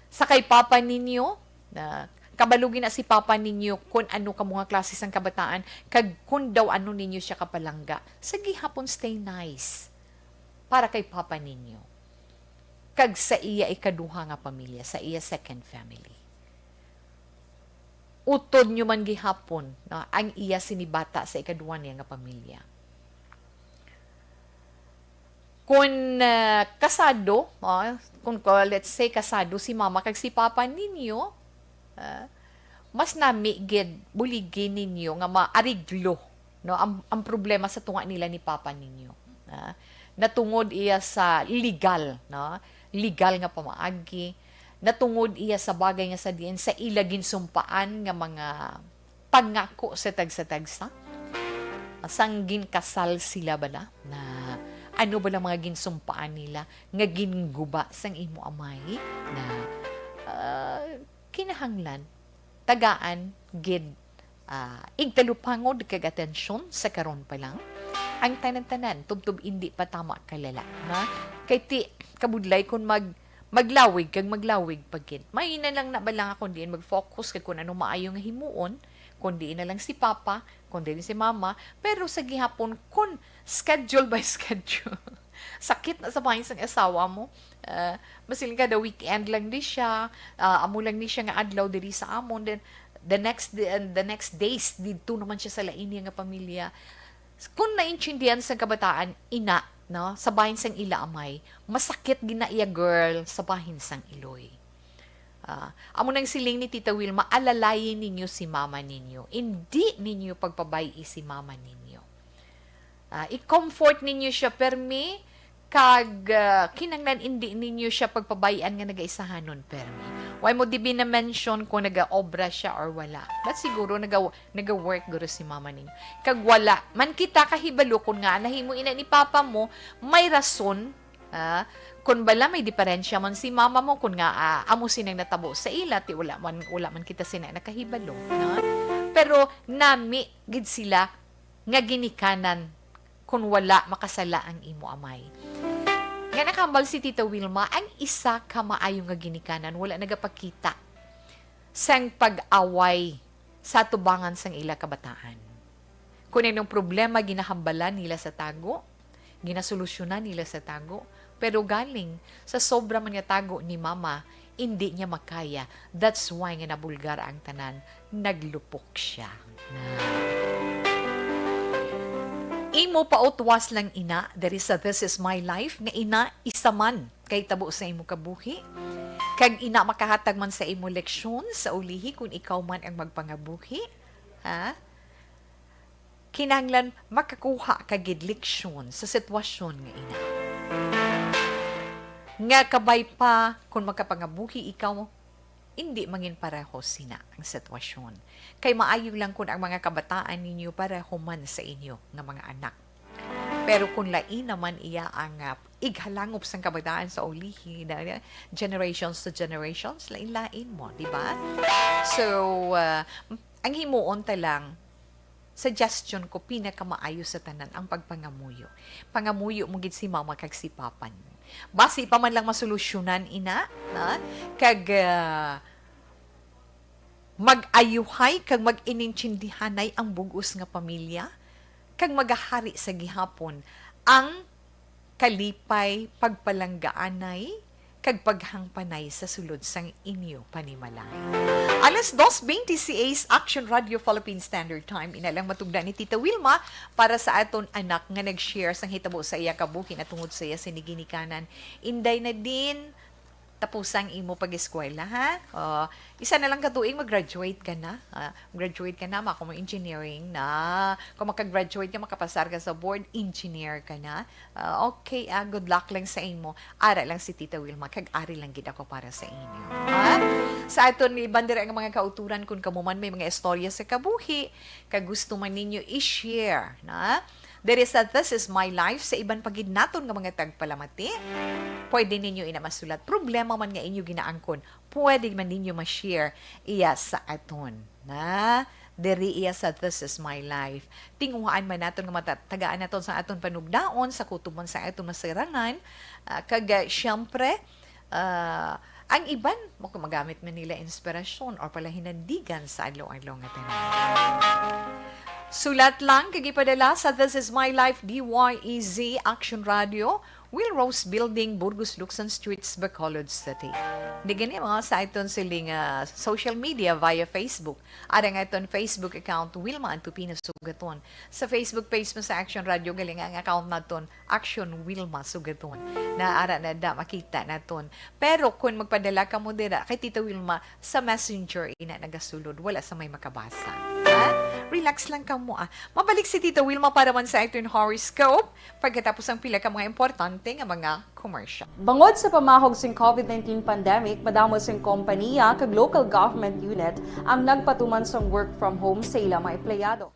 A: Sa kay papa ninyo na kabalugin na si papa ninyo kung ano ka mga klase sang kabataan kag kung daw ano ninyo siya kapalangga. Sa gihapon stay nice para kay papa ninyo. Kag sa iya ikaduha nga pamilya, sa iya second family. Utod nyo man gihapon na ang iya sinibata sa ikaduha niya nga pamilya. Kung kasado, kung let's say kasado si mama kag si papa ninyo, mas namigid buligin ninyo nga maariglo ang problema sa tunga nila ni papa ninyo. Natungod iya sa legal, legal nga pamaagi, natungod iya sa bagay nga sa diin sa ilagin sumpaan nga mga pangako sa tagsa-tagsa. Sanggin kasal sila bala na ano ba lang mga ginsumpaan nila nga ginguba sang imo amay na kinahanglan tagaan gid igtalupangod kag atensyon sa karon pa lang ang tanan-tanan tubtub hindi pa tama kalala na kay ti kabudlay kun maglawig kag maglawig pagkit may na lang na balang ako diin mag-focus kag kun ano maayo nga himuon kundi na lang si papa kundi si mama pero sa gihapon kun schedule by schedule sakit na sa bahin sang asawa mo masiling kada weekend lang di siya amo lang ni siya nga adlaw diri sa amon then the next days dito naman siya sa lain niya nga pamilya. Kung naintindihan sa kabataan, ina, sa bahin sang ila amay, masakit ginaiya girl sa bahin sang iloy. Amo nang siling ni Tita Wilma, alalayin ninyo si mama ninyo. Hindi ninyo pagpabayi si mama ninyo. I-comfort ninyo siya, permi, kag kinanglan hindi ninyo siya pagpabayan nga nagaisahanon, permi. Why mo di na-mention kung nag-obra siya or wala. But siguro nag-work guro si mama ninyo. Kag wala, man kita kahibalo kung nga nahimo ina ni papa mo, may rason, kung bala may diferensya man si mama mo, kung nga amo sinang natabo sa ila, ti wala man kita sinang nakahibalo. Na? Pero nami, gid sila, nga ginikanan, kung wala makasala ang imo amay. Nga nakambal si Tita Wilma, ang isa ka maayong nga ginikanan, wala nagapakita sang pag-away sa tubangan sang ila kabataan. Kung anong problema ginahambalan nila sa tago, ginasolusyonan nila sa tago, pero galing sa sobra man nga tago ni mama, hindi niya makaya. That's why nga nabulgar ang tanan, naglupok siya. Imo pautwas lang ina, there is a This Is My Life, nga ina isa man kay tabo sa imo kabuhi. Kag ina makahatag man sa imo leksyon sa ulihi kung ikaw man ang magpangabuhi. Kinanglan makakuha kagid leksyon sa sitwasyon nga ina. Nga kabay pa kung makapangabuhi ikaw, hindi mangin pareho sina ang sitwasyon. Kay maayo lang kung ang mga kabataan ninyo pareho man sa inyo ng mga anak. Pero kung lain naman iya ang ighalangop sang kabataan sa ulihi, na generations to generations, lain-lain mo, di ba? So, ang himuon talang, suggestion ko, pinakamaayo sa tanan ang pagpangamuyo. Pangamuyo mo gid si mama kag si papan mo. Basi pa man lang masolusyonan ina, kag mag-ayuhay kag mag-inintindihanay ang bugos nga pamilya, kag magahari sa gihapon ang kalipay pagpalanggaanay kag paghangpanay sa sulod sang inyo panimalay. Alas 2:26 Action Radio Philippine Standard Time. Inalang matugda ni Tita Wilma para sa aton anak nga nag-share sang hitabo sa iya kabukin at tungod sa iya siniginikanan. Inday na din tapusang imo pag-eskwela, ha? Isa na lang katuig mag-graduate ka na. Graduate ka na, mako mo engineering na. Kung makagraduate ka, makapasar ka sa board, engineer ka na. Okay, good luck lang sa imo. Ara lang si Tita Wilma, kag-ari lang gid ako para sa inyo. Ha? Sa aton ni bandera ang mga kauturan kung kamuman may mga istorya sa kabuhi, kag gusto man ninyo i-share, na? There is a This Is My Life sa iban pagid naton nga mga tagpalamati. Pwede ninyo inamasulat. Problema man nga inyo ginaangkon, pwede man ninyo ma-share iya sa aton. Na? Diri iya sa This Is My Life. Tinguhaan man naton nga matatagaan naton sa aton panugdaon, sa kutuban sa aton masarangan. Kag syempre, ang iban, magamit man nila inspirasyon or pala hinandigan sa adlaw-adlaw nga tanan. Sulat lang, kagipadala sa This Is My Life, DYEZ Action Radio, Will Rose Building, Burgos Luxon Streets, Bacolod City. Di gani mga sa iton siling social media via Facebook. Ada nga iton Facebook account, Wilma Antupino Sugaton. Sa Facebook page mo sa Action Radio, galing ang account naton, Action Wilma Sugaton. Na ara na da, makita naton. Pero kung magpadala ka mo dira, kay Tita Wilma, sa Messenger, ina nagasulod, wala sa may makabasa. Ha? Relax lang ka mo. Mabalik si Tita Wilma para man sa ating horoscope pagkatapos ang pila ka mga importante nga mga commercial.
B: Bangod sa pamahog sing COVID-19 pandemic, madamo sing kompanya kag local government unit ang nagpatuman sang work from home sa ilang mga empleyado.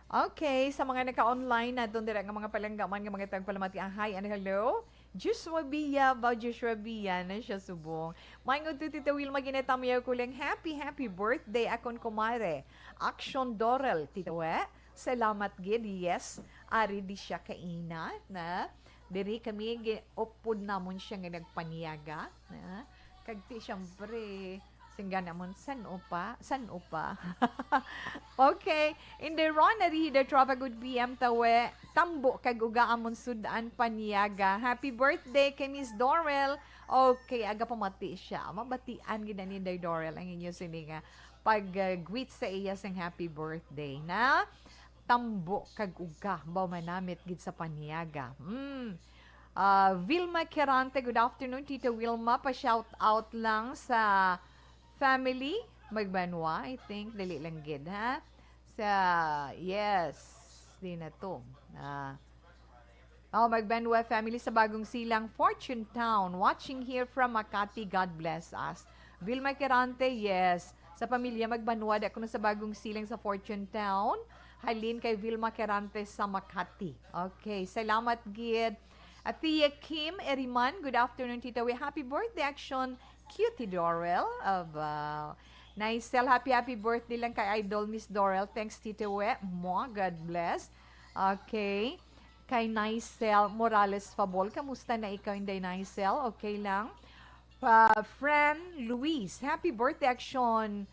A: Okay, sa mga naka-online na doon dira nga mga palanggaman nga mga tagpalamati ang hi and hello. Joshua Bia, ba Joshua Bia na siya subong. Maingod to Tita Wilma ginatamiyaw ko lang happy birthday akon kumare. Action Dorel, Tita We. Salamat gid, yes. Ari di siya kaina na. Diri kami opod namon siya nga nagpaniyaga na. Kagti siyempre singga namon san upa. Okay, in the Ronnery, the Trova Good PM tawe, tambo kag uga amon sudan paniyaga. Happy birthday kay Miss Dorel. Okay, aga pamati siya. Mabatian gid ni Dorel ang inyo sininga pag-greet sa iya sang happy birthday na tambo kag uga baw manamit gid sa paniyaga. Vilma Kerante, good afternoon Tita Wilma, pa-shout out lang sa family Magbanwa, I think dali lang gid ha. Sa yes, di na to. Magbanwa family sa Bagong Silang, Fortune Town, watching here from Makati. God bless us. Vilma Kerante, yes. Sa pamilya Magbanwa, ako na sa Bagong Silang sa Fortune Town. Halin kay Vilma Kerante sa Makati. Okay, salamat gid. At Tia Kim Eriman, good afternoon Tita We. Happy birthday action Cutie Dorel of Nicel. Happy birthday lang kay Idol Miss Dorel. Thanks Tita We. God bless. Okay. Kay Nicel Morales Fabol. Kamusta na ikaw, Inday Nicel? Okay lang. Friend Luis, happy birthday action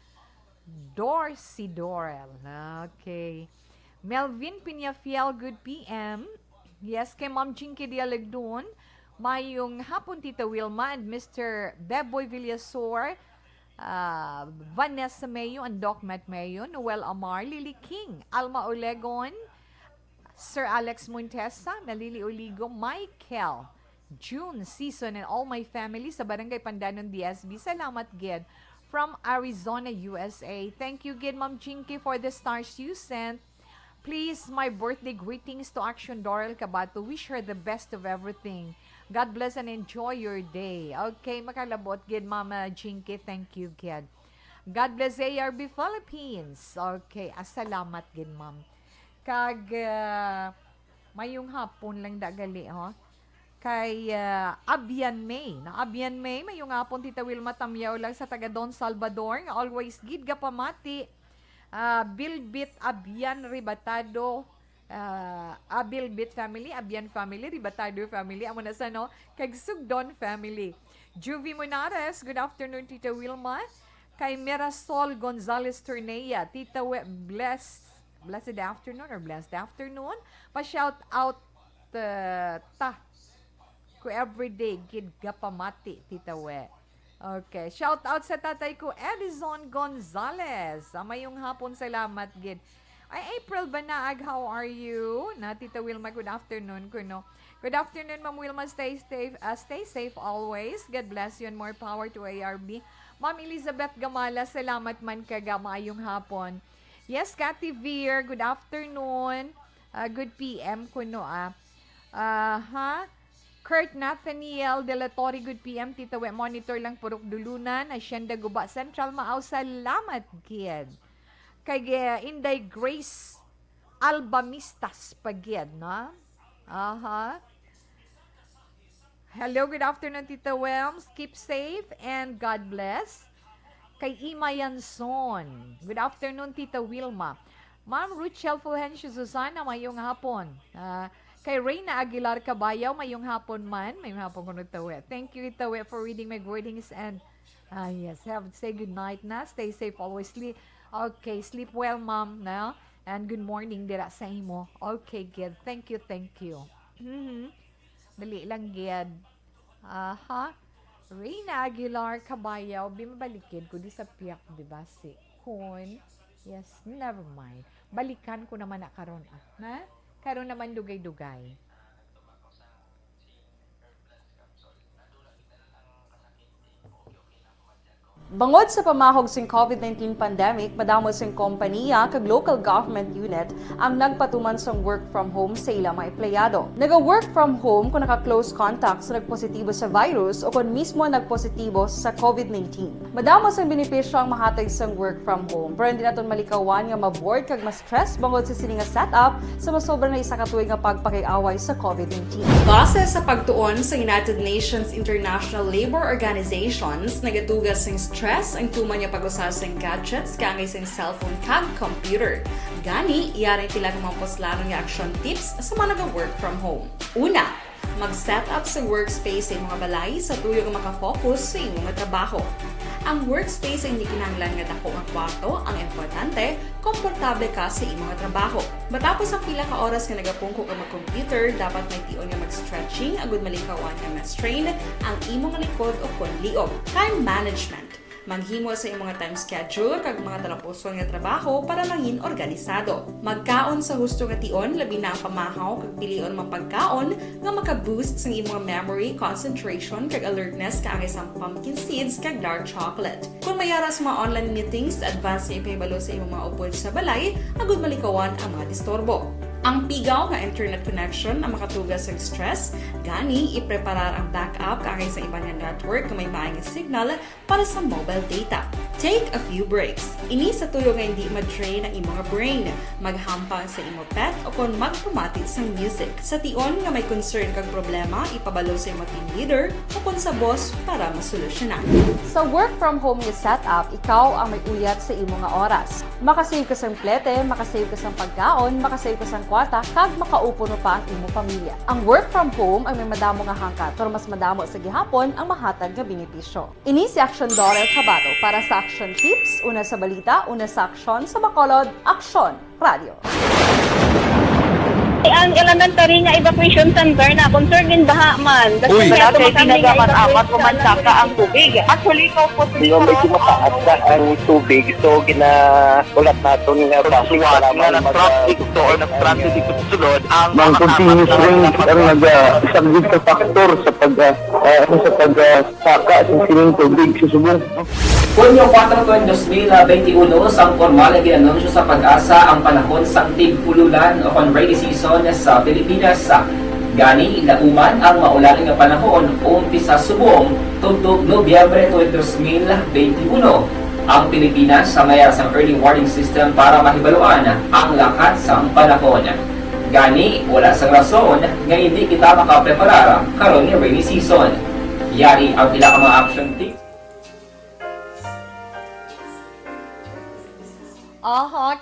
A: Dorsey Dorel. Okay. Melvin Piñafiel, good PM. Yes, kay Ma'am Jinky Dialagdon. Mayong hapon Tita Wilma and Mr. Beboy Villasor, Vanessa Mayo and Doc Matt Mayo, Noel Amar, Lily King, Alma Olegon, Sir Alex Montesa, Nalili Oligo, Michael, June Season, and all my family sa Barangay Pandanon DSB. Salamat, Gid. From Arizona, USA. Thank you, Gid, Ma'am Jinky, for the stars you sent. Please, my birthday greetings to Action Dorel Cabato. Wish her the best of everything. God bless and enjoy your day. Okay, makalabot, Gid, Mama Jinky. Thank you, Gid. God bless ARB Philippines. Okay, salamat, Gid, Ma'am. Kag, mayong hapon lang dagali, ho? Kay Abian May. Na Abian May, mayong hapon, Tita Wilma Tamyaw lang sa taga Don Salvador. Nga always, Gid, kapamati. Bilbit Abian Ribatado, Bilbit family, Abian family, Ribatado family, amo na sa no, kag Sugdon family. Juvie Monares, good afternoon Tita Wilma. Kay Mirasol Gonzalez Tornea, Tita blessed afternoon or blessed afternoon. Pa-shout out ko everyday gid gapamati Tita We. Okay, shout out sa tatay ko, Edison Gonzalez. Mayong hapon, salamat, gid. Ay, April Banaag, how are you? Na, Tita Wilma, good afternoon. Kuno. Good afternoon, Ma'am Wilma. Stay safe always. God bless you and more power to ARB. Ma'am Elizabeth Gamala, salamat man kaga. Maayong hapon. Yes, Cathy Veer, good afternoon. Good PM kuno Kurt Nathaniel De La Torre, good PM. Tita We, monitor lang Purok Dulunan. Asyenda Guba Central, maaw. Salamat, kid. Kay Inday Grace Albamistas pagyad, no? Hello, good afternoon, Tita Welms. Keep safe and God bless. Kay Ima Yanson. Good afternoon, Tita Wilma. Ma'am Ruchel Fulgencio Susana, mayong hapon. Kay Reyna Aguilar Cabayaw, mayong hapon man. Mayong hapon ko Tawe. Thank you, Tawe, for reading my wordings and yes, say good night na. Stay safe, always sleep. Okay, sleep well, ma'am, na. And good morning dira sa imo. Okay, good. Thank you, thank you. Dali lang, good. Reyna Aguilar Cabayaw, bimabalikid ko di sa piyak, di ba? Si Kun. Yes, never mind. Balikan ko naman na karon na? Karon naman dugay-dugay.
B: Bangod sa pamahog sing COVID-19 pandemic, madamo sing kompanya kag local government unit ang nagpatuman sang work from home sa ilang mga empleyado. Naga-work from home kung naka-close contact sa nagpositibo sa virus o kung mismo nagpositibo sa COVID-19. Madamo sang benepisyo ang mahatag sang work from home, pero hindi naton malikawan nga maboard kag ma-stress bangod sa sini nga setup sa masobra na isa ka tuig nga pagpakiaway sa COVID-19. Base sa pagtuon sa United Nations International Labour Organizations, nagatugas sing stress ang tuman niya pag-usas ng gadgets kangay sa cellphone kag computer. Gani, iyaring tila ng mga poslanong nga action tips sa mga nag-work from home. Una, mag-set up sa workspace sa mga balay sa tuyo nga makafocus sa iyong mga trabaho. Ang workspace ay hindi kinahanglan nga dako ang kwarto, ang importante, komportable ka sa iyong mga trabaho. Matapos ang pila ka oras nga nagapungko ka mag-computer, dapat may tion nga mag-stretching, agud malikawan nga ma-strain ang imong likod o konliog. Time management. Maghimo sa imong mga time schedule kag mga talapuson nga trabaho para langin organisado. Magkaon sa husto nga tion, labi na ang pamahaw kag pilion mang pagkaon nga maka-boost sa imong memory, concentration kag alertness kaangay sa pumpkin seeds kag dark chocolate. Kung mayaras mga online meetings, advance na ipahibalo sa imong mga upod sa balay, agud malikawan ang mga disturbo. Ang pigaw nga internet connection ang makatugas sa stress, gani ipreparar ang backup kaangay sa ibang network na may maayong signal para sa mobile data. Take a few breaks. Ini sa tuyo nga hindi ma-drain ang imong brain, maghampang sa imong pet o kung magpumatit sa music. Sa tion nga may concern kag problema, ipabalo sa imong team leader o kung sa boss para masolusyonan. Sa work from home nga setup, ikaw ang may uyat sa imong nga oras. Makasave ka sa plete, makasave ka sa pagkaon, makasave ka sa kwarta, kag makaupo no pa ang imong pamilya. Ang work from home ay may madamo nga hangkat, pero mas madamo sa gihapon ang mahatag nga benepisyo. Ini si Action Dollar Cabato para sa action tips, una sa balita, una sa aksyon, sa Bacolod, Aksyon Radio.
C: Ang elementary nga evacuation center na concerned din baha man.
E: Uy!
C: kaya
D: Kasi
C: tumakami nga
D: pinagaman-amat
C: evacuation
D: kumansaka ang tubig. Actually, ikaw po hindi mo medyo mataas na ang tubig. So, ulat natin nga
E: Pagsuwat nga ng traffic to or nag-transit dito sa sulod, ang
D: Mang continuous rain ang nag-isagid sa factor sa pagsaka sa sining tubig sa subong.
F: Hunyo 4 2021, sang formal ay ginanunsyo sa pag-asa ang panahon sang tig-ululan o kon rainy season sa Pilipinas. Gani, lauman ang maulaling nga panahon umpisa subong tutok Nobyembre 2021. Ang Pilipinas sa mayroon sang early warning system para mahibaluan ang lakat sang panahon. Gani, wala sang rason nga hindi kita makapreparar karon ni rainy season. Yari ang pila ka mga action tips.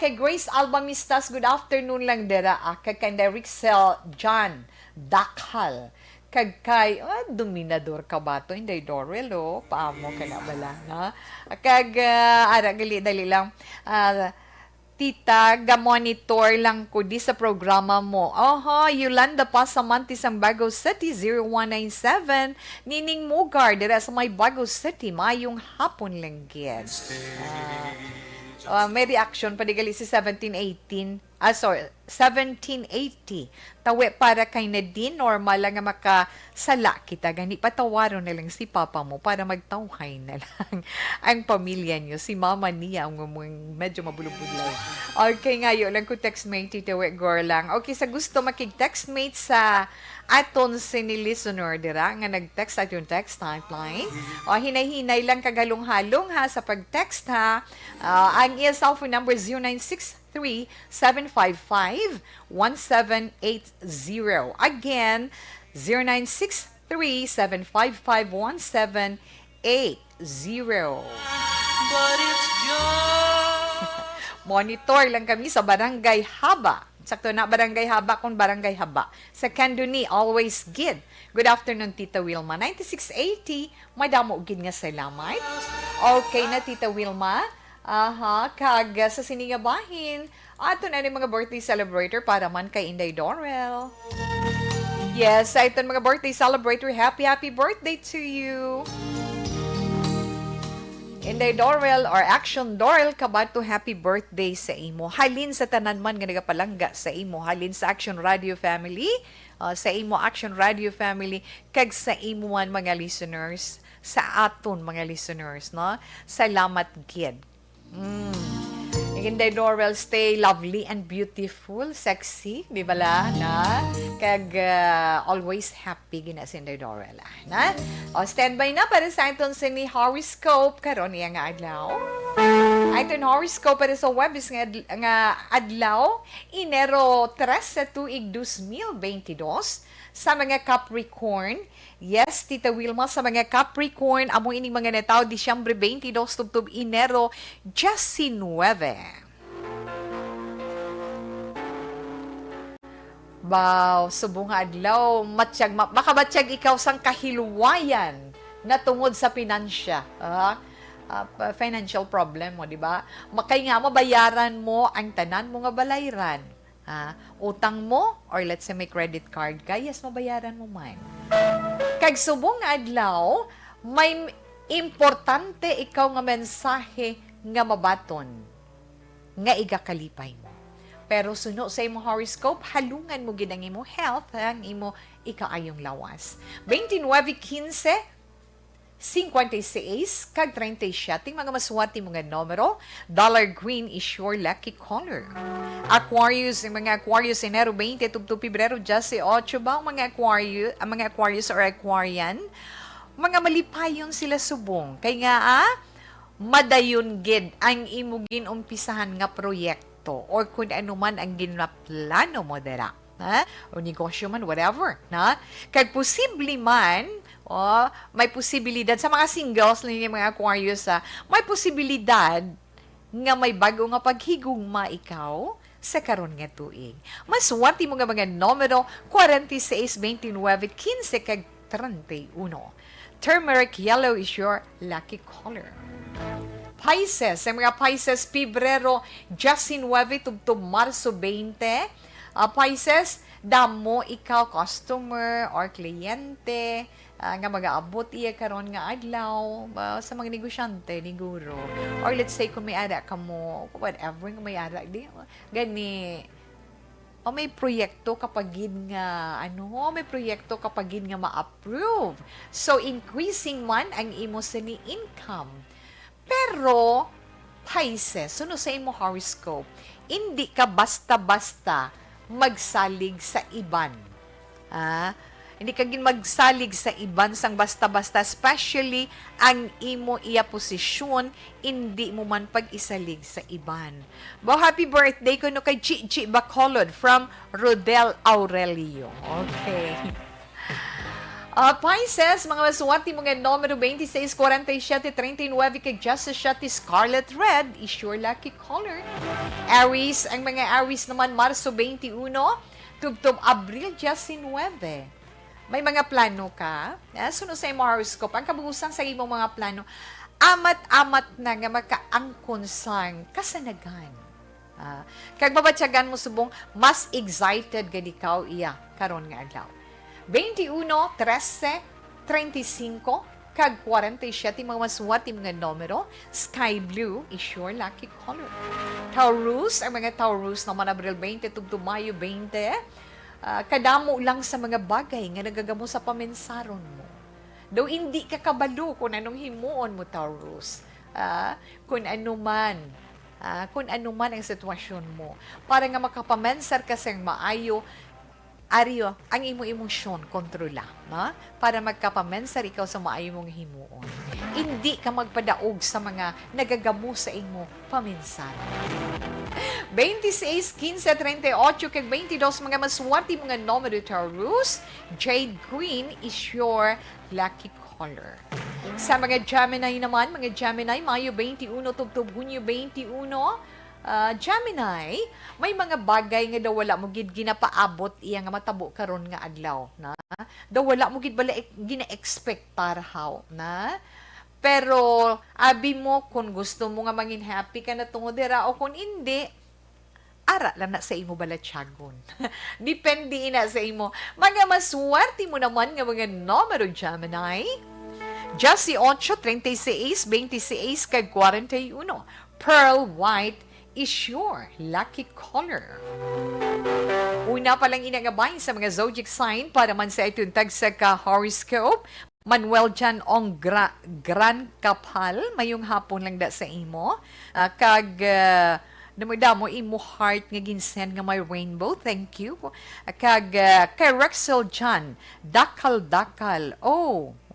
A: Kay Grace Albamistas, good afternoon lang dira. Kay Rixel John Dakhal. Kay, dominador ka ba to? Hindi, Dorel, paamo ka na bala, na? Dali lang. Tita, ga-monitor lang ko di sa programa mo. Yolanda Pasamanti sa Bago City, 0197. Nining Mugar, dira sa may Bago City, mayong hapon lang, May reaction padigali si 1780. 1780. Tawi para kay Nadine, normal lang nga makasala kita. Gani patawaron na lang si papa mo para magtawhay na lang ang pamilya niyo. Si mama niya ang medyo mabulubudlaw. Okay, ngayon lang ko textmate tawi lang. Okay, sa gusto makig-textmate sa aton ni listener dira nga nag-text at yung text hotline. O hinay-hinay lang kagalong-halong ha sa pag-text ha. Ang iya cellphone number 0963-755-1780. Again, 0963-755-1780. Monitor lang kami sa Barangay Haba. Sakto na Barangay Haba kung Barangay Haba. Sa Candoni, always gid. Good afternoon, Tita Wilma. 9680, madamo gid nga salamat. Okay na, Tita Wilma. Kag sa Siningabahin. Ato na rin mga birthday celebrator para man kay Inday Dorel. Yes, sa ito mga birthday celebrator, happy birthday to you. Inday Dorel or Action Dorel kabato, happy birthday sa imo. Halin sa tanan man nga nagapalangga sa imo. Halin sa Action Radio Family, sa imo Action Radio Family, kag sa imo man mga listeners, sa aton mga listeners, no? Salamat gid. Inday Dorel, stay lovely and beautiful, sexy, di ba la? Na? Kag always happy gina si Inday Dorel. Na? O, standby na para sa aton sa ni horoscope karon iya nga adlaw. Aton horoscope para sa webis nga adlaw, Enero 3 sa tuig 2022 sa mga Capricorn. Yes, Tita Wilma, sa mga Capricorn, amo ining mga netaw, Disyembre 22, tubtub Enero 19. Wow, subong nga adlaw, makabatsyag ikaw sang kahilwayan na tungod sa pinansya. Financial problem mo, di ba? Makay nga mabayaran mo ang tanan mo nga balayran. Utang mo, or let's say may credit card ka, yes, mabayaran mo man. Kag subong nga adlaw, may importante ikaw nga mensahe nga mabaton nga igakalipay mo. Pero suno sa imo horoscope, halungan mo gid ang imo health, ang imo ikaayong lawas. 29:15 56 kag 37 mga maswati mga numero. Dollar green is your lucky color. Aquarius, ang mga Aquarius, Enero 20 tubto Pebrero 18 ba ang mga Aquarius or Aquarian, mga malipayon sila subong. Kay nga madayon gid ang imo ginumpisahan nga proyekto or kung ano man ang ginaplano mo dira. O negosyo man, whatever. Kag posible man, may posibilidad sa mga singles ni mga Aquarius, may posibilidad nga may bago nga paghigugma ikaw sa karon nga tuig. Mas wati mo nga mga numero 46, 29, 15 kag 31. Turmeric yellow is your lucky color. Pisces, ang mga Pisces, Pebrero 19 tubtub Marso 20. Pisces, damo ikaw customer or kliyente nga mag-aabot iya karon nga adlaw sa mga negosyante ni guro, or let's say kung may ara ka mo, whatever nga may ara di gani, o may proyekto kapag nga may proyekto kapag nga ma-approve, so increasing man ang imo sa ni income. Pero Pisces, suno sa imo horoscope, hindi ka basta-basta magsalig sa iban. Hindi ka magsalig sa iban sang basta-basta, especially ang imo iya posisyon, hindi mo man pag-isalig sa iban. Happy birthday ko no kay Chichi Bacolod from Rodel Aurelio. Okay. Pisces, mga maswati mga numero 26, 47, 39, kay Justice Shati Scarlet Red is your lucky color. Aries, ang mga Aries naman, Marso 21, tubtob Abril 19. May mga plano ka? Suno sa imo horoscope, ang kabuusan sa imong mga plano, amat-amat na nga makaangkon sang kasanagan. Kag mabatyagan mo subong, mas excited gad ikaw iya karon nga adlaw. 21, 13, 35, kag 47 mga maswati mga numero, sky blue is your lucky color. Taurus, ang mga Taurus naman Abril 20 to Mayo 20, kadamo lang sa mga bagay nga nagagamo sa pamensaron mo. Daw hindi ka kabalo kung anong himuon mo, Taurus. Kung ano man ang sitwasyon mo. Para nga makapamensar ka sa maayo, Aryo, ang imo emosyon, kontrola. Na? Para magkapamensar ikaw sa maayo mong himuon. Hindi ka magpadaog sa mga nagagamo sa imo pamensar. 26, 15, 38, kag 22 mga maswati mga numero Taurus, jade green is your lucky color. Sa mga Gemini naman, mga Gemini, Mayo 21, tubtob Hunyo 21, Gemini, may mga bagay nga daw wala mo gid ginapaabot iya nga matabo karon nga adlaw, na? Daw wala mo gid bala gina-expect para how, na? Pero abi mo kung gusto mo nga mangin happy ka na tungod dira o kung hindi, ara lang na sa imo balatyagon. Depende na sa imo. Mga maswerte mo naman nga mga numero Gemini. Just 8, 36, 26, kag 41. Pearl white is your lucky color. Una pa lang inagabay sa mga zodiac sign para man sa itong tag sa ka-horoscope. Manuel Jan Ong Gran Kapal, mayong hapon lang da sa imo. Damo imo heart nga ginsen nga may rainbow. Thank you. Kag kay Rexel Jan, Dakal.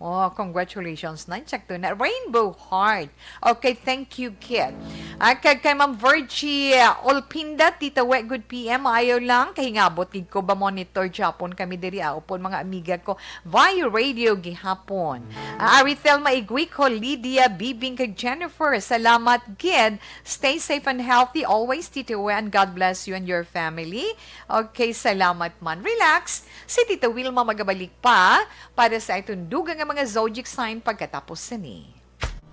A: Oh, congratulations. Check to na. Rainbow heart. Okay, thank you, kid. Kag kay Ma'am Virgie Olpinda, Tita We, good PM. Ayaw lang. Kahingabot gid ko ba monitor Japon kami diri upon mga amiga ko. Via radio gihapon. Arithel Maigwi ko, Lydia, Bibing, kag Jennifer. Salamat, kid. Stay safe and healthy always, Tita We, and God bless you and your family. Okay, salamat man. Relax. Si Tita Wilma magabalik pa para sa itong dugang nga mga zodiac sign pagkatapos ni.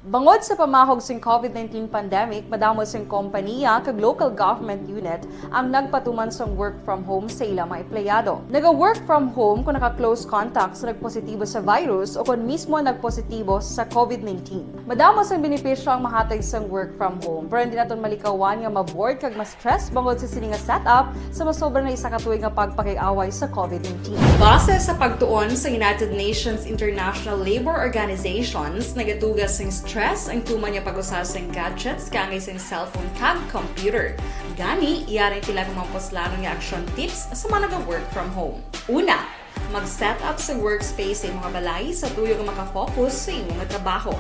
B: Bangod sa pamahog sing COVID-19 pandemic, madamo sing kompanya kag local government unit ang nagpatuman sang work from home sa ilang mga empleyado. Naga-work from home kung naka-close contact sa nagpositibo sa virus o kung mismo nagpositibo sa COVID-19. Madamo sang benepisyo ang mahatag sang work from home, pero hindi naton malikawan nga ma-bored kag ma-stress bangod sa sini nga setup sa masobra na isa ka tuig nga pagpakiaway sa COVID-19. Base sa pagtuon sa United Nations International Labour Organizations, nagatugas sing stress ang tuman niya pag-usasang gadgets kangay sa cellphone kag computer. Gani, iyaring tila mga poslanong nga action tips sa mga nag-work from home. Una, mag-set up sa workspace sa mga balay sa tuyo nga makafocus sa imong trabaho.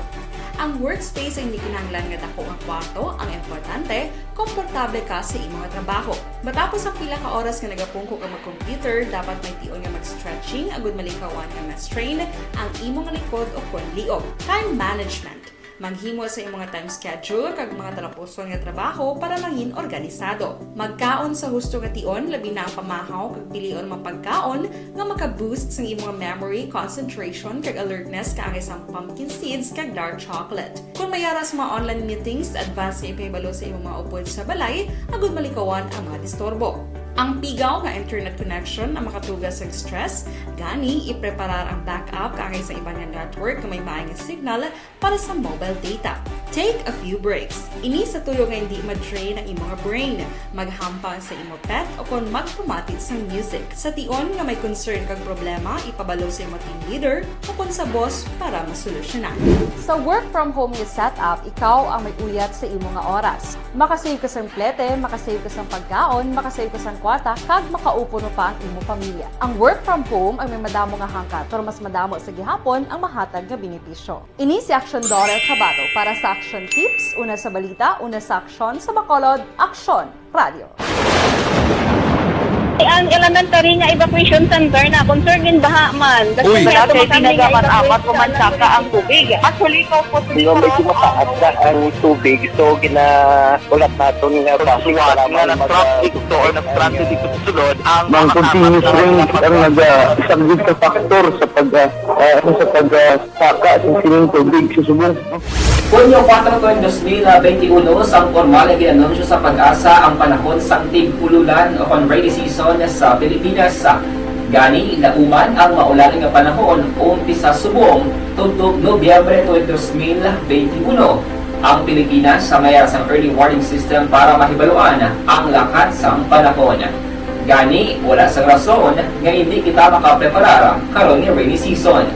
B: Ang workspace ay hindi kinahanglan nga dako ang kwarto, ang importante, komportable ka sa imong trabaho. Matapos ang pila ka oras nga nagapungko ka mag-computer, dapat may tion nga mag-stretching agud malikawan nga ma-strain ang imong likod o kon liog. Time management. Manghimo sa imong time schedule kag mga talapuson nga trabaho para mangin organisado. Magkaon sa husto nga tion, labi na ang pamahaw kag pilion mapagkaon nga maka-boost sa imong memory, concentration kag alertness kaangay sa pumpkin seeds kag dark chocolate. Kung mayaras mga online meetings, advance sa ipahibalo sa imong mga upod sa balay, agud malikawan ang mga disturbo. Ang pigaw nga internet connection ang makatugas sa stress, gani ipreparar ang backup kaangay sa ibang network na may maayong signal para sa mobile data. Take a few breaks. Ini sa tuyo nga hindi ma-drain ang imong brain, maghampang sa imong pet o kung magpumatid sa music. Sa tion nga may concern kag problema, ipabalo sa imong team leader o kung sa boss para masolusyonan. Sa work from home nga setup, ikaw ang may uyat sa imong nga oras. Makasave ka sa plete, makasave ka sa pagkaon, makasave ka sa kwarta, kag makaupo no pa ang imong pamilya. Ang work from home ay may madamo nga hangkat, pero mas madamo sa gihapon ang mahatag nga benepisyo. Ini si Action Dorel Cabato para sa Action Tips, una sa balita, una sa aksyon, sa Bacolod, Aksyon Radio.
C: Ang elementary nga evacuation center na concern din baha man.
E: Uy,
C: Kasi
D: Apat pumansaka ang tubig. Actually, ikaw po medyo mataas na ang tubig. So, ulat natin nga
E: Pagsiwat nga ng traffic to or ng-stranded dito sa sulod, ang
H: Mang continuous rain ang nag-subject sa factor sa pagsaka sa sining tubig sa subong.
F: Hunyo 4 2021, sang formal ay ginanunsyo sa pag-asa ang panahon sa tig-ululan o rainy season sa Pilipinas. Gani, lauman ang maulan nga panahon umpisa subong tuntog Nobyembre 2021. Ang Pilipinas sa mayar sang early warning system para mahibaluan ang lakat sang panahon. Gani, wala sang rason nga hindi kita makapreparar karon ni rainy season.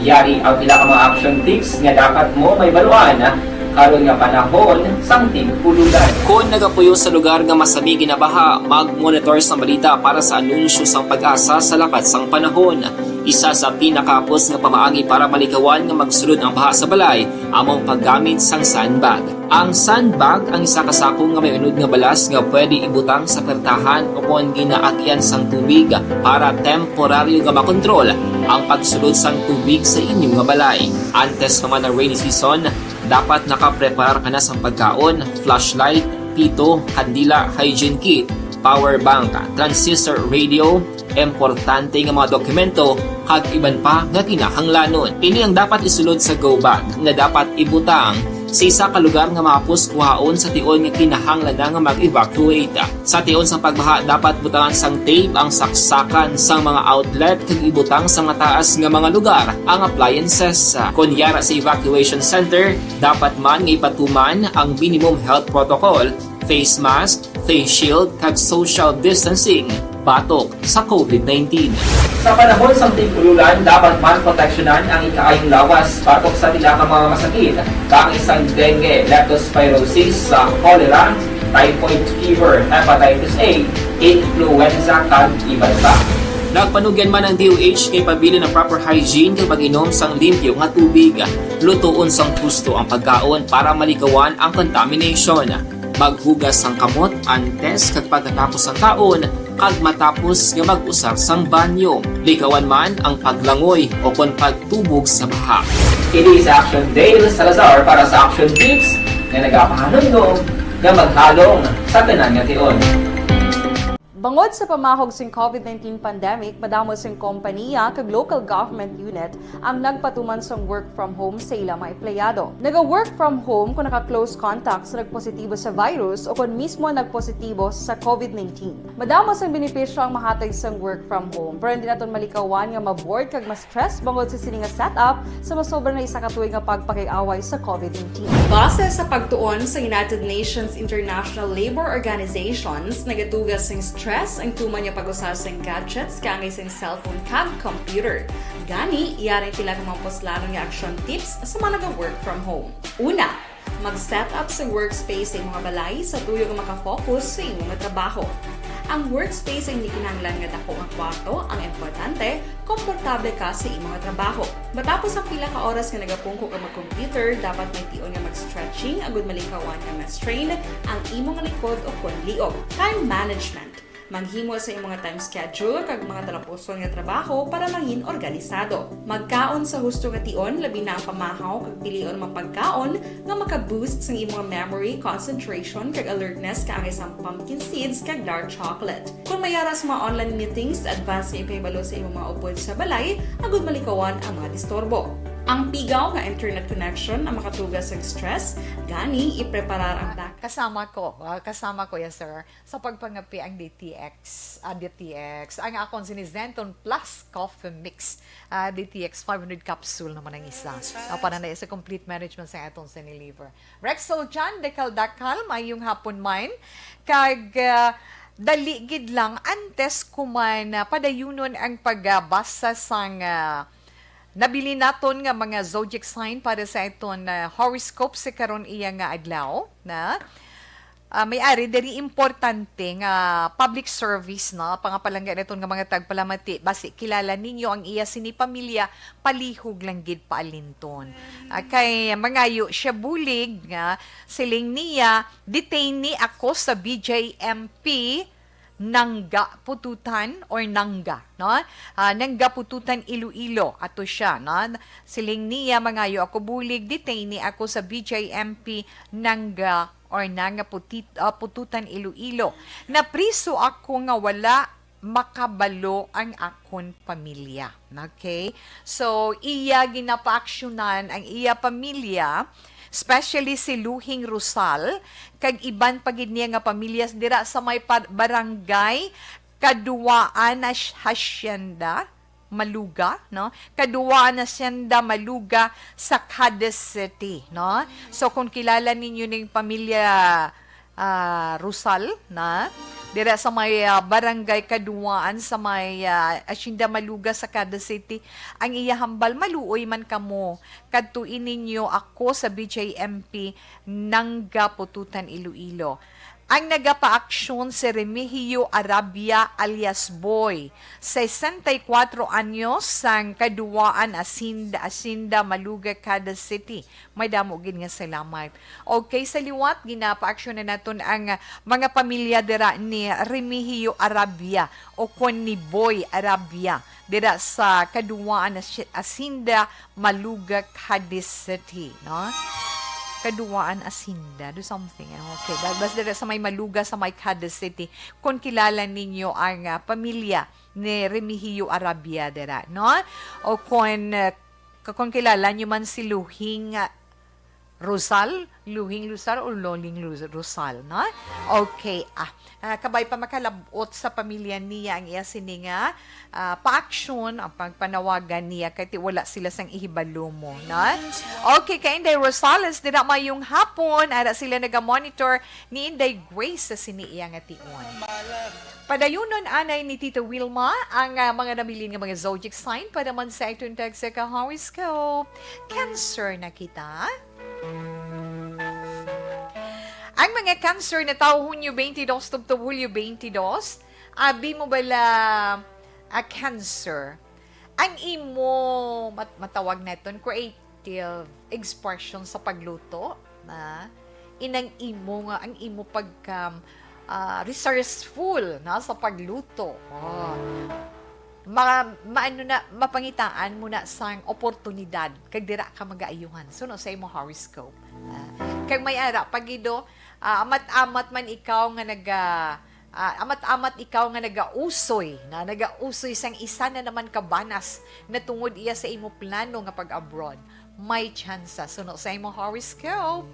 F: Yari ang pila ka mga action tips nga dapat mo mahibaluan karon nga panahon sang tig-ululan. Kung nagapuyo sa lugar nga masabi ginabaha, mag-monitor sa balita para sa anunsyo sang pag-asa sa lakat sang panahon. Isa sa pinakapos nga pamaagi para malikawan nga magsulod ang baha sa balay, among paggamit sang sandbag. Ang sandbag ang isa ka sako nga may unod nga balas nga pwede ibutang sa pertahan o kung ginaagyan sang tubig para temporaryo nga makontrol ang pagsulod sang tubig sa inyong nga balay. Antes naman ng rainy season, dapat nakaprepare ka na sa pagkaon, flashlight, pito, kandila, hygiene kit, power bank, transistor radio, importante nga mga dokumento, kag iban pa nga kinahanglanon. Ini ang dapat isulod sa go bag nga dapat ibutang sa isa ka lugar nga mapus kuhaon sa tion nga kinahanglan nga mag-evacuate. Sa tion sa pagbaha dapat butangan sang tape ang saksakan sang mga outlet kag ibutang sa mga taas nga mga lugar ang appliances. Kunyara sa evacuation center, dapat man nga ipatuman ang minimum health protocol, face mask, face shield kag social distancing batok sa COVID-19. Sa panahon sa tig-ululan, dapat man proteksyonan ang ikaayong lawas batok sa tila ka mga masakit, kang isang dengue, leptospirosis, cholera, typhoid fever, hepatitis A, influenza, kag iban pa. Nagpanugyan man ang DOH kay pabili ng proper hygiene kay pag-inom sang limpyo nga tubig. Lutuon sang gusto ang pagkaon para malikawan ang contamination. Maghugas sang kamot antes kag pagkatapos ang kaon kag matapos nga mag-usar sang banyo. Likawan man ang paglangoy o kon pagtubog sa baha. Kini sa Action Dale Salazar para sa Action Tips nga nagapahanundong nga maghalong sa tanan nga tion.
B: Bangod sa pamahog sing COVID-19 pandemic, madamo sing kompanya kag local government unit ang nagpatuman sang work from home sa ilang mga empleyado. Naga-work from home kung naka-close contact sa nagpositibo sa virus o kung mismo nagpositibo sa COVID-19. Madamo sang benepisyo ang mahatag sang work from home, pero hindi naton malikawan nga maboard kag ma-stress bangod sa sini nga setup sa masobra na isa ka tuig nga pagpakiaway sa COVID-19. Base sa pagtuon sa United Nations International Labour Organizations, nagatugas sing stress ang tuman niya pag-usar sa gadgets kangay sa cellphone kag computer. Gani, iyaring tila ng mga poslanong nga action tips sa mga nag-work from home. Una, mag-set up sa workspace sa mga balay sa tuyo nga makafocus sa inyong trabaho. Ang workspace ay hindi kinahanglan nga dako ang kwarto, ang importante, komportable ka sa imong trabaho. Matapos ang pila ka oras nga nagapungko ka mag-computer, dapat may tion nga mag-stretching agud malikawan nga ma-strain ang imong likod o kon liog. Time management. Maghimo sa imong time schedule kag mga talapuson nga trabaho para mangin organisado. Magkaon sa husto nga tion, labi na ang pamahaw kag pilion mapagkaon nga maka-boost sa imong memory, concentration kag alertness kaangay sa pumpkin seeds kag dark chocolate. Kung mayaras mga online meetings, advance nga ipahibalo sa imong mga upod sa balay, agud malikawan ang mga disturbo. Ang pigaw nga internet connection ang makatugas sa stress, gani ipreparar ang
A: Kasama ko yes sir sa pagpangapi ang DTX. Ang akong sinizenton plus coffee mix. DTX 500 capsule naman ang isa. Para na sa complete management sa atong siniliver. Rexol Chan, dekal-dakal, mayong hapon mine. Kag daligid lang antes kuman padayunon ang pagbasa sang nabili naton nga mga zodiac sign para sa iton horoscope sa karon iya nga adlaw na may-ari diri importante nga public service na pangapalangga naton nga mga tagpalamati basi kilala ninyo ang iya sini pamilya palihog lang gid paalinton. Kay mangayo siya bulig nga siling niya detainee ako sa BJMP Nangga Pututan or Nangga, no? Nangga Pututan Iloilo ato siya, no? Siling niya mangayo ako bulig detainee ako sa BJMP Nangga or Nangga Pututan Iloilo. Napriso ako nga wala makabalo ang akon pamilya. Okay? So, iya ginapa-aksyonan ang iya pamilya, especially si Luhing Rusal, kag iban pagid niya nga pamilyas dira sa may barangay kaduwaan na hasyenda, Maluga, no? Kaduwaan na hasyenda Maluga sa Cadiz City, no? So kung kilala ninyo ng pamilya Rusal, na dira sa may barangay Kaduwaan sa may Hacienda Maluga sa Cadiz City, ang iyahambal maluoy man kamo kadtuin ninyo ako sa BJMP Nangga Pututan Iloilo. Ang nagapa-aksyon si Remigio Arabia alias Boy, 64 anyos sang Kaduwaan Asinda Maluga, Cadiz City. May damo gid nga salamat. Okay, sa liwat ginapa-aksyon na naton ang mga pamilya dira ni Remigio Arabia o kon ni Boy Arabia dira sa Kaduwaan Asinda Maluga, Cadiz City, no? Kaduwaan Asinda, do something. Okay, basta dira sa may Maluga, sa may Cadiz City, kung kilala ninyo ang pamilya ni Remigio Arabia dira, no? O kung kilala nyo man si Luhing Rosal o Loling Rosal, no? Okay, kabay pa makalabot sa pamilya niya ang iya sininga pa-action ang pagpanawagan niya kahit wala sila sang ihibalo mo, no? Okay, kay Inday Rosales dira mayong hapon ara sila naga-monitor ni Inday Grace sa siniya nga tion. Padayunon anay ni Tito Wilma ang mga nabilin nga mga zodiac sign para man sa itong tagsa ka horoscope. Cancer na kita. Ang mga Cancer na tao Hunyo 22 to Hulyo 22, abi mo bala Cancer, ang imo matawag naton creative expression sa pagluto, na inang imo nga ang imo pagka resourceful na sa pagluto. Maano na mapangitaan mo na sang oportunidad kag dira ka magaayuhan suno sa imo horoscope. Kag may ara pagido amat-amat man ikaw nga amat-amat ikaw nga nagausoy sang isa na naman kabanas na tungod iya sa imo plano nga pag-abroad. May tsansa suno sa imo horoscope.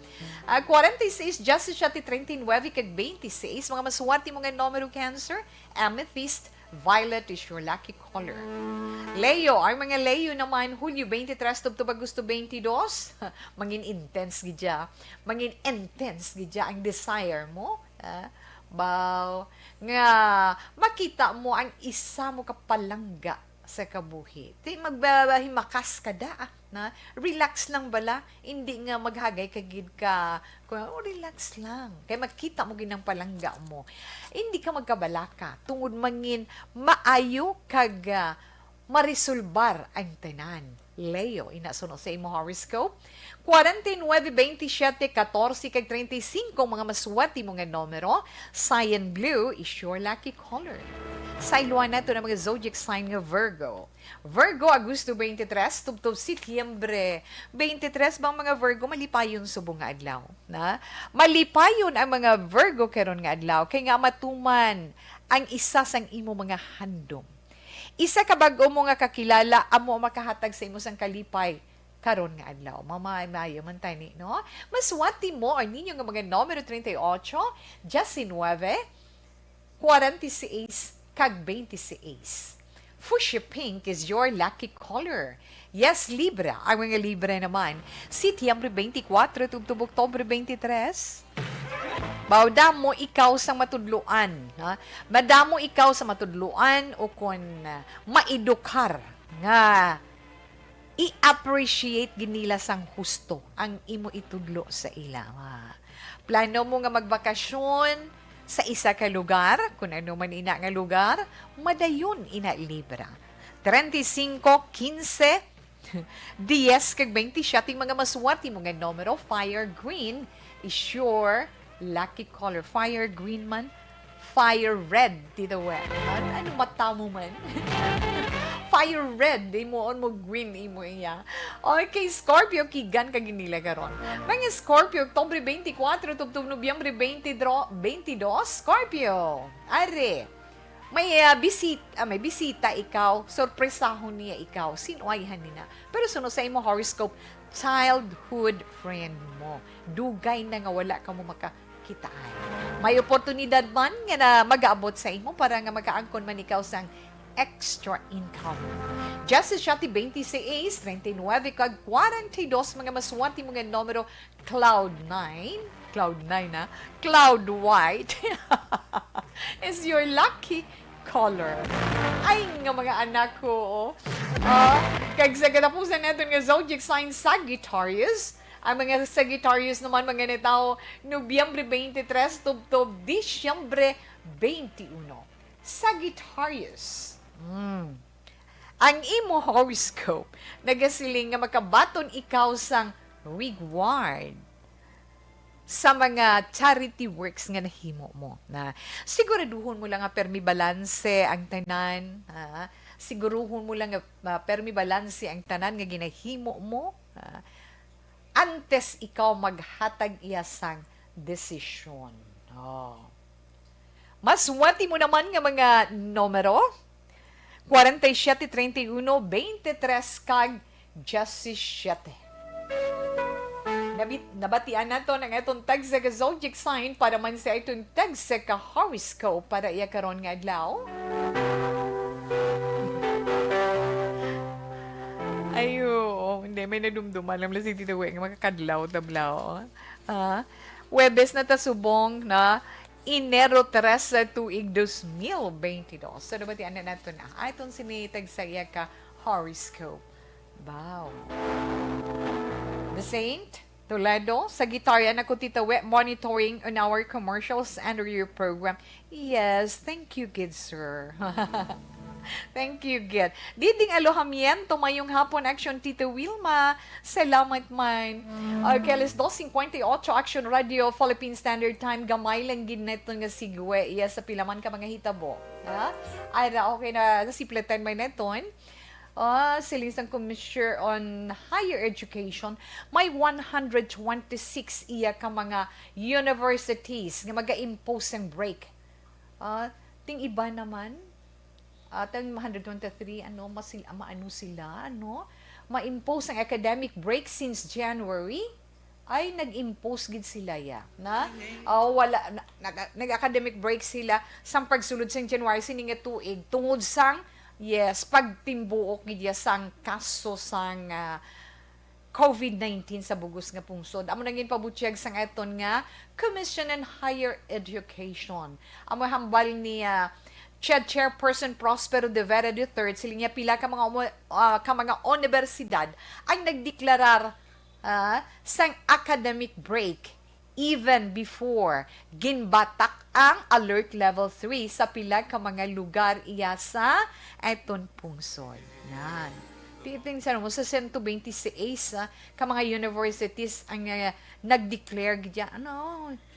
A: 46 Justice siya ti 39 kag 26 mga masuwati mo nga numero Cancer, amethyst, violet is your lucky color. Leo, ang mga Leo naman, Hulyo 23 to Agosto 22, mangin intense gidya. Mangin intense gidya ang desire mo. Nga makita mo ang isa mo kapalangga sa kabuhi. Di magbahimakas ka da, na relax lang bala, hindi nga maghagay kagid ka, relax lang. Kaya makita mo ginang palangga mo. Hindi ka magkabalaka, tungod mangin maayo kag marisulbar ang tanan. Leo, inasuno sa imo horoscope. 49, 27, 14, kag 35 mga maswati mga numero. Cyan blue is your lucky color. Sa iluan nato ng mga zodiac sign nga Virgo. Virgo, Agosto 23, tubtob Setyembre 23, bang mga Virgo, malipayon subong nga adlaw. Na? Malipayon ang mga Virgo karon nga adlaw, kay nga matuman ang isa sang imo mga handom. Isa ka bag-o mo nga kakilala, amo makahatag sa imo sang kalipay karon nga adlaw. Mayo man tani, no? Maswati mo ang ninyo nga mga numero 38, 19, 46, kag 26. Fuchsia pink is your lucky color. Yes, Libra. Ang mga Libra naman, Setyembre 24 tubtob Oktubre 23. Madamo ikaw sa matudluan. Ha? Madamo ikaw sa matudluan o kung maedukar nga i-appreciate ginila sang husto ang imo itudlo sa ila. Plano mo nga magbakasyon sa isa ka lugar, kung ano man ina nga lugar, madayon ina Libra. 35, 15, 10 kag 20 siya ting mga maswati mga numero. Fire green is your lucky color. Fire green man, fire red dito wet. Ano mata mo man? Fire red, di mo on mo green imo iya. Okay, Scorpio, kigan ka ginila karon. Mga Scorpio, Oktubre 24 tubtob Nobyembre 22, Scorpio. Are, may bisita ikaw, sorpresahon niya ikaw, sinuayhan nina. Pero suno sa imo horoscope, childhood friend mo. Dugay na nga wala ka mo kita ay. May oportunidad man nga na mag-aabot sa imo para nga makaangkon man ikaw sang extra income. Just siya ti 26, 39, kag 42 mga maswati mga numero Cloud9 na, Cloud White is your lucky color. Ay nga mga anak ko, kag sa katapusan natin nga zodiac sign Sagittarius, ang mga Sagittarius naman mga nitao Nobyembre 23 tub Disyembre 21. Sagittarius. Ang imo horoscope nagasiling nga makabaton ikaw sang reward sa mga charity works nga nahimo mo. Na siguraduhon mo lang nga permi balanse ang tanan, siguruhon mo lang nga permi balanse ang tanan nga ginahimo mo, antes ikaw maghatag iya sang desisyon. Mas wati mo naman nga mga numero 47, 31, 23 kag 17. Nabatian na to ng itong tag sa zodiac sign para man sa itong tag sa horoscope para iya karon nga adlaw. Ayo, hindi may nadumduman lang si Tita Weng makakadlaw tablaw. Webes na tasubong na Enero 3 sa tuig 2022. So, nabatian na nato na. Itong sinitag sa iya ka horoscope. Wow. The Saint, Toledo, Sagittarian ako Tita We, monitoring on our commercials under your program. Yes, thank you, good sir. Thank you, good. Diding alohamiento mayong hapon action Tita Wilma. Salamat man. Okay, alas 2:58 Action Radio, Philippine Standard Time. Gamay lang gid neto nga sigwe. Iya sa pilaman ka mga hitabo. Ha? Ay, okay na siplatan may neton. Silisang Commissioner on Higher Education, may 126 iya ka mga universities nga maga-impose ng break. Ting iba naman, tang 123, maano sila, ma-impose ang academic break since January, ay nag-impose gid sila ya na nag-academic break sila sang pagsulod sang January sininga tuig tungod sang pagtimbuok gid sang kaso sang COVID-19 sa bugos nga pungsod. Amo nangin pabutyag sang eton nga Commission on Higher Education. Amo hambal ni Chairperson Prospero de Vera III, sila niya pila ka mga universidad ang nagdeklarar sang academic break even before ginbatak ang Alert Level 3 sa pila ka mga lugar iya sa eton pungsod. Nan. Titing sa mo sa 126 ka mga universities ang nag-declare gidya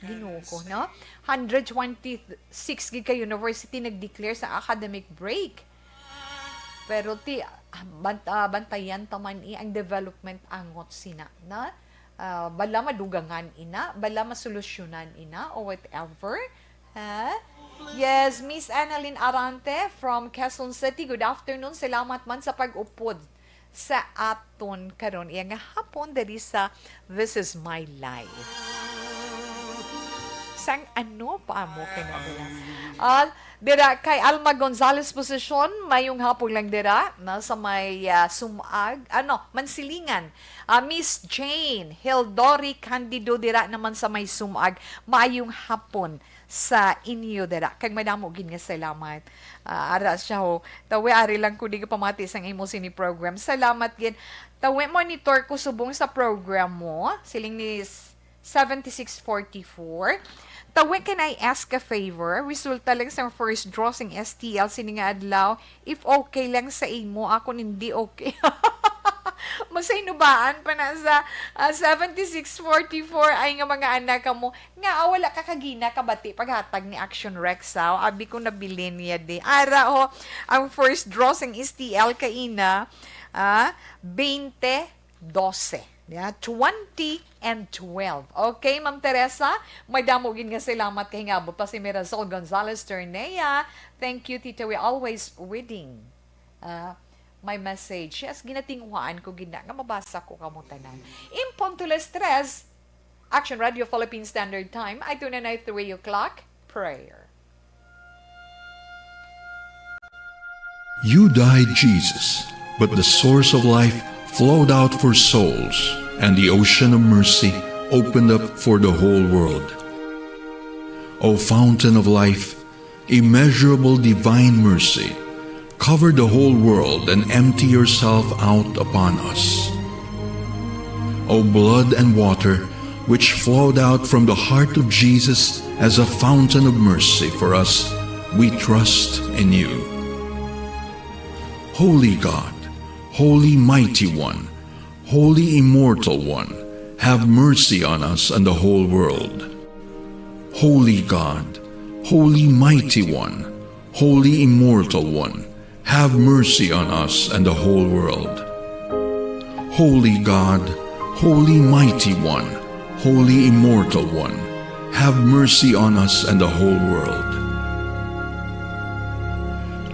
A: Ginoo ko, no? 126 gid ka university nag-declare sa academic break. Pero bantayan taman ang development angot sina na bala madugangan ina, bala masolusyonan ina o whatever. Yes, Miss Annalyn Arante from Quezon City. Good afternoon. Salamat man sa pag-upod sa aton karon iya nga hapon diri sa This Is My Life. Sang pa mo kinabala. Dira kay Alma Gonzalez posisyon, mayong hapon lang dira na sa may sumag, Mansilingan. Miss Jane Hildori Candido dira naman sa may sumag, mayong hapon sa inyo dira. Kag madamo gid nga salamat. Ara siya ho. Tawi ari lang ko di ka pamati sang imo sini program. Salamat gid. Tawi monitor ko subong sa program mo. Siling ni 7644. Tawi, can I ask a favor? Resulta lang sa first draw sing STL sini nga adlaw. If okay lang sa imo, ako hindi okay. Masainubaan pa na sa 7644 ay nga mga anak mo nga wala ka kagina kabati paghatag ni Action Rexaw. Abi ko nabili niya di. Ara ang first draw sing STL kaina 20-12. Yeah, 20 and 12. Okay, Ma'am Teresa, may damogin nga salamat kay ngabo pa si Mirasol Gonzalez Ternea. Thank you, Tita. We always reading my message. Yes, ginatinghuan ko gina nga mabasa ko kamutanan. In punto las 3, Action Radio Philippine Standard Time ay tunay na 3 o'clock, prayer.
I: You died, Jesus, but the source of life flowed out for souls, and the ocean of mercy opened up for the whole world. O fountain of life, immeasurable divine mercy, cover the whole world and empty yourself out upon us. O blood and water, which flowed out from the heart of Jesus as a fountain of mercy for us, we trust in you. Holy God, Holy Mighty One, Holy Immortal One, have mercy on us and the whole world. Holy God, Holy Mighty One, Holy Immortal One, have mercy on us and the whole world. Holy God, Holy Mighty One, Holy Immortal One, have mercy on us and the whole world.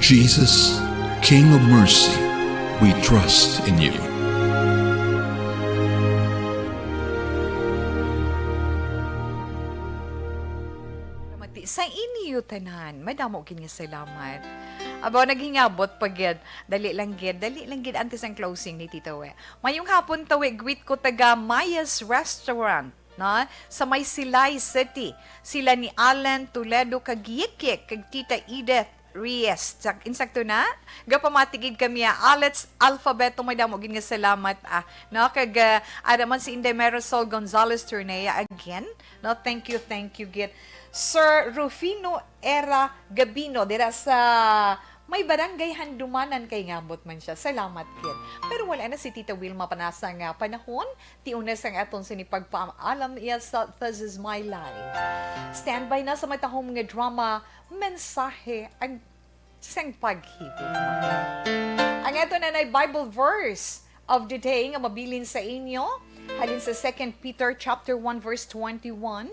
I: Jesus, King of mercy, we trust in you.
A: Sa inyo tanan, madamo kini salamat. Aba naghingabot pagid, dali lang gid antes ang closing ni Tita We. Mayong hapon tawi greet ko taga Maya's Restaurant, na sa May Silay City. Sila ni Alan Toledo kagiyik kag Tita Edith Reyes. Insakto na, gapamatigid kami Alex Alphabeto, may damo gid nga salamat no kag adaman si Inday Marisol Gonzalez Turnea again. No, thank you gid. Sir Rufino Era Gabino dira sa may barangay Handumanan kay ngabot man siya. Salamat kid. Pero wala na si Tita Wilma panasa nga panahon. Tiunas ang aton sinipagpaalam iya sa This Is My Life. Standby na sa matahong nga drama mensahe ang sang paghibig. Ang ato na Bible verse of the day nga mabilin sa inyo halin sa 2 Peter chapter 1 verse 21.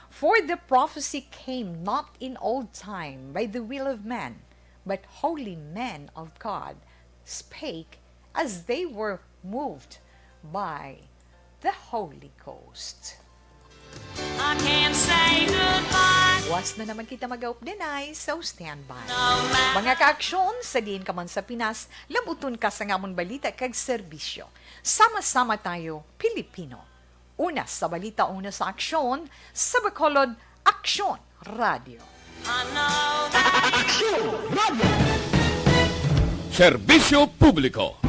A: For the prophecy came not in old time by the will of man, but holy men of God spake as they were moved by the Holy Ghost.
G: I can't say goodbye.
A: Was na naman kita mag-aup dinay, so stand by.
G: No matter
A: Mga kaaksyon, sa diin ka man sa Pinas, labuton ka sa ngamon balita kag serbisyo. Sama-sama tayo, Pilipino. Una sa balita, una sa aksyon, sa Bacolod, Aksyon Radio.
G: I know that
J: Serbisyo Publiko.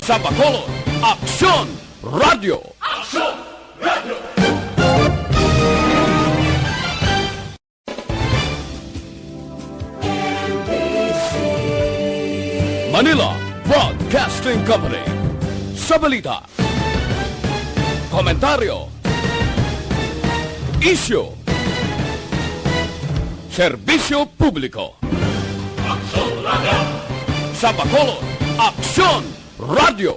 J: Sa Bacolod, Aksyon Radio. Manila Broadcasting Company. Sa balita, komentaryo, isyu, serbisyo publiko. Sa Bacolod, Aksyon Radio.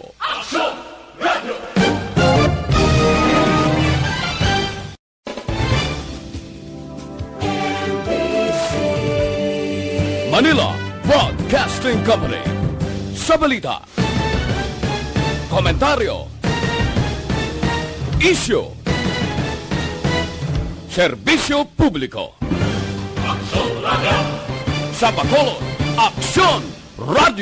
J: Manila Broadcasting Company. Sa balita, komentaryo, isyu, serbisyo publiko. Sa Bacolod, Aksyon Radio.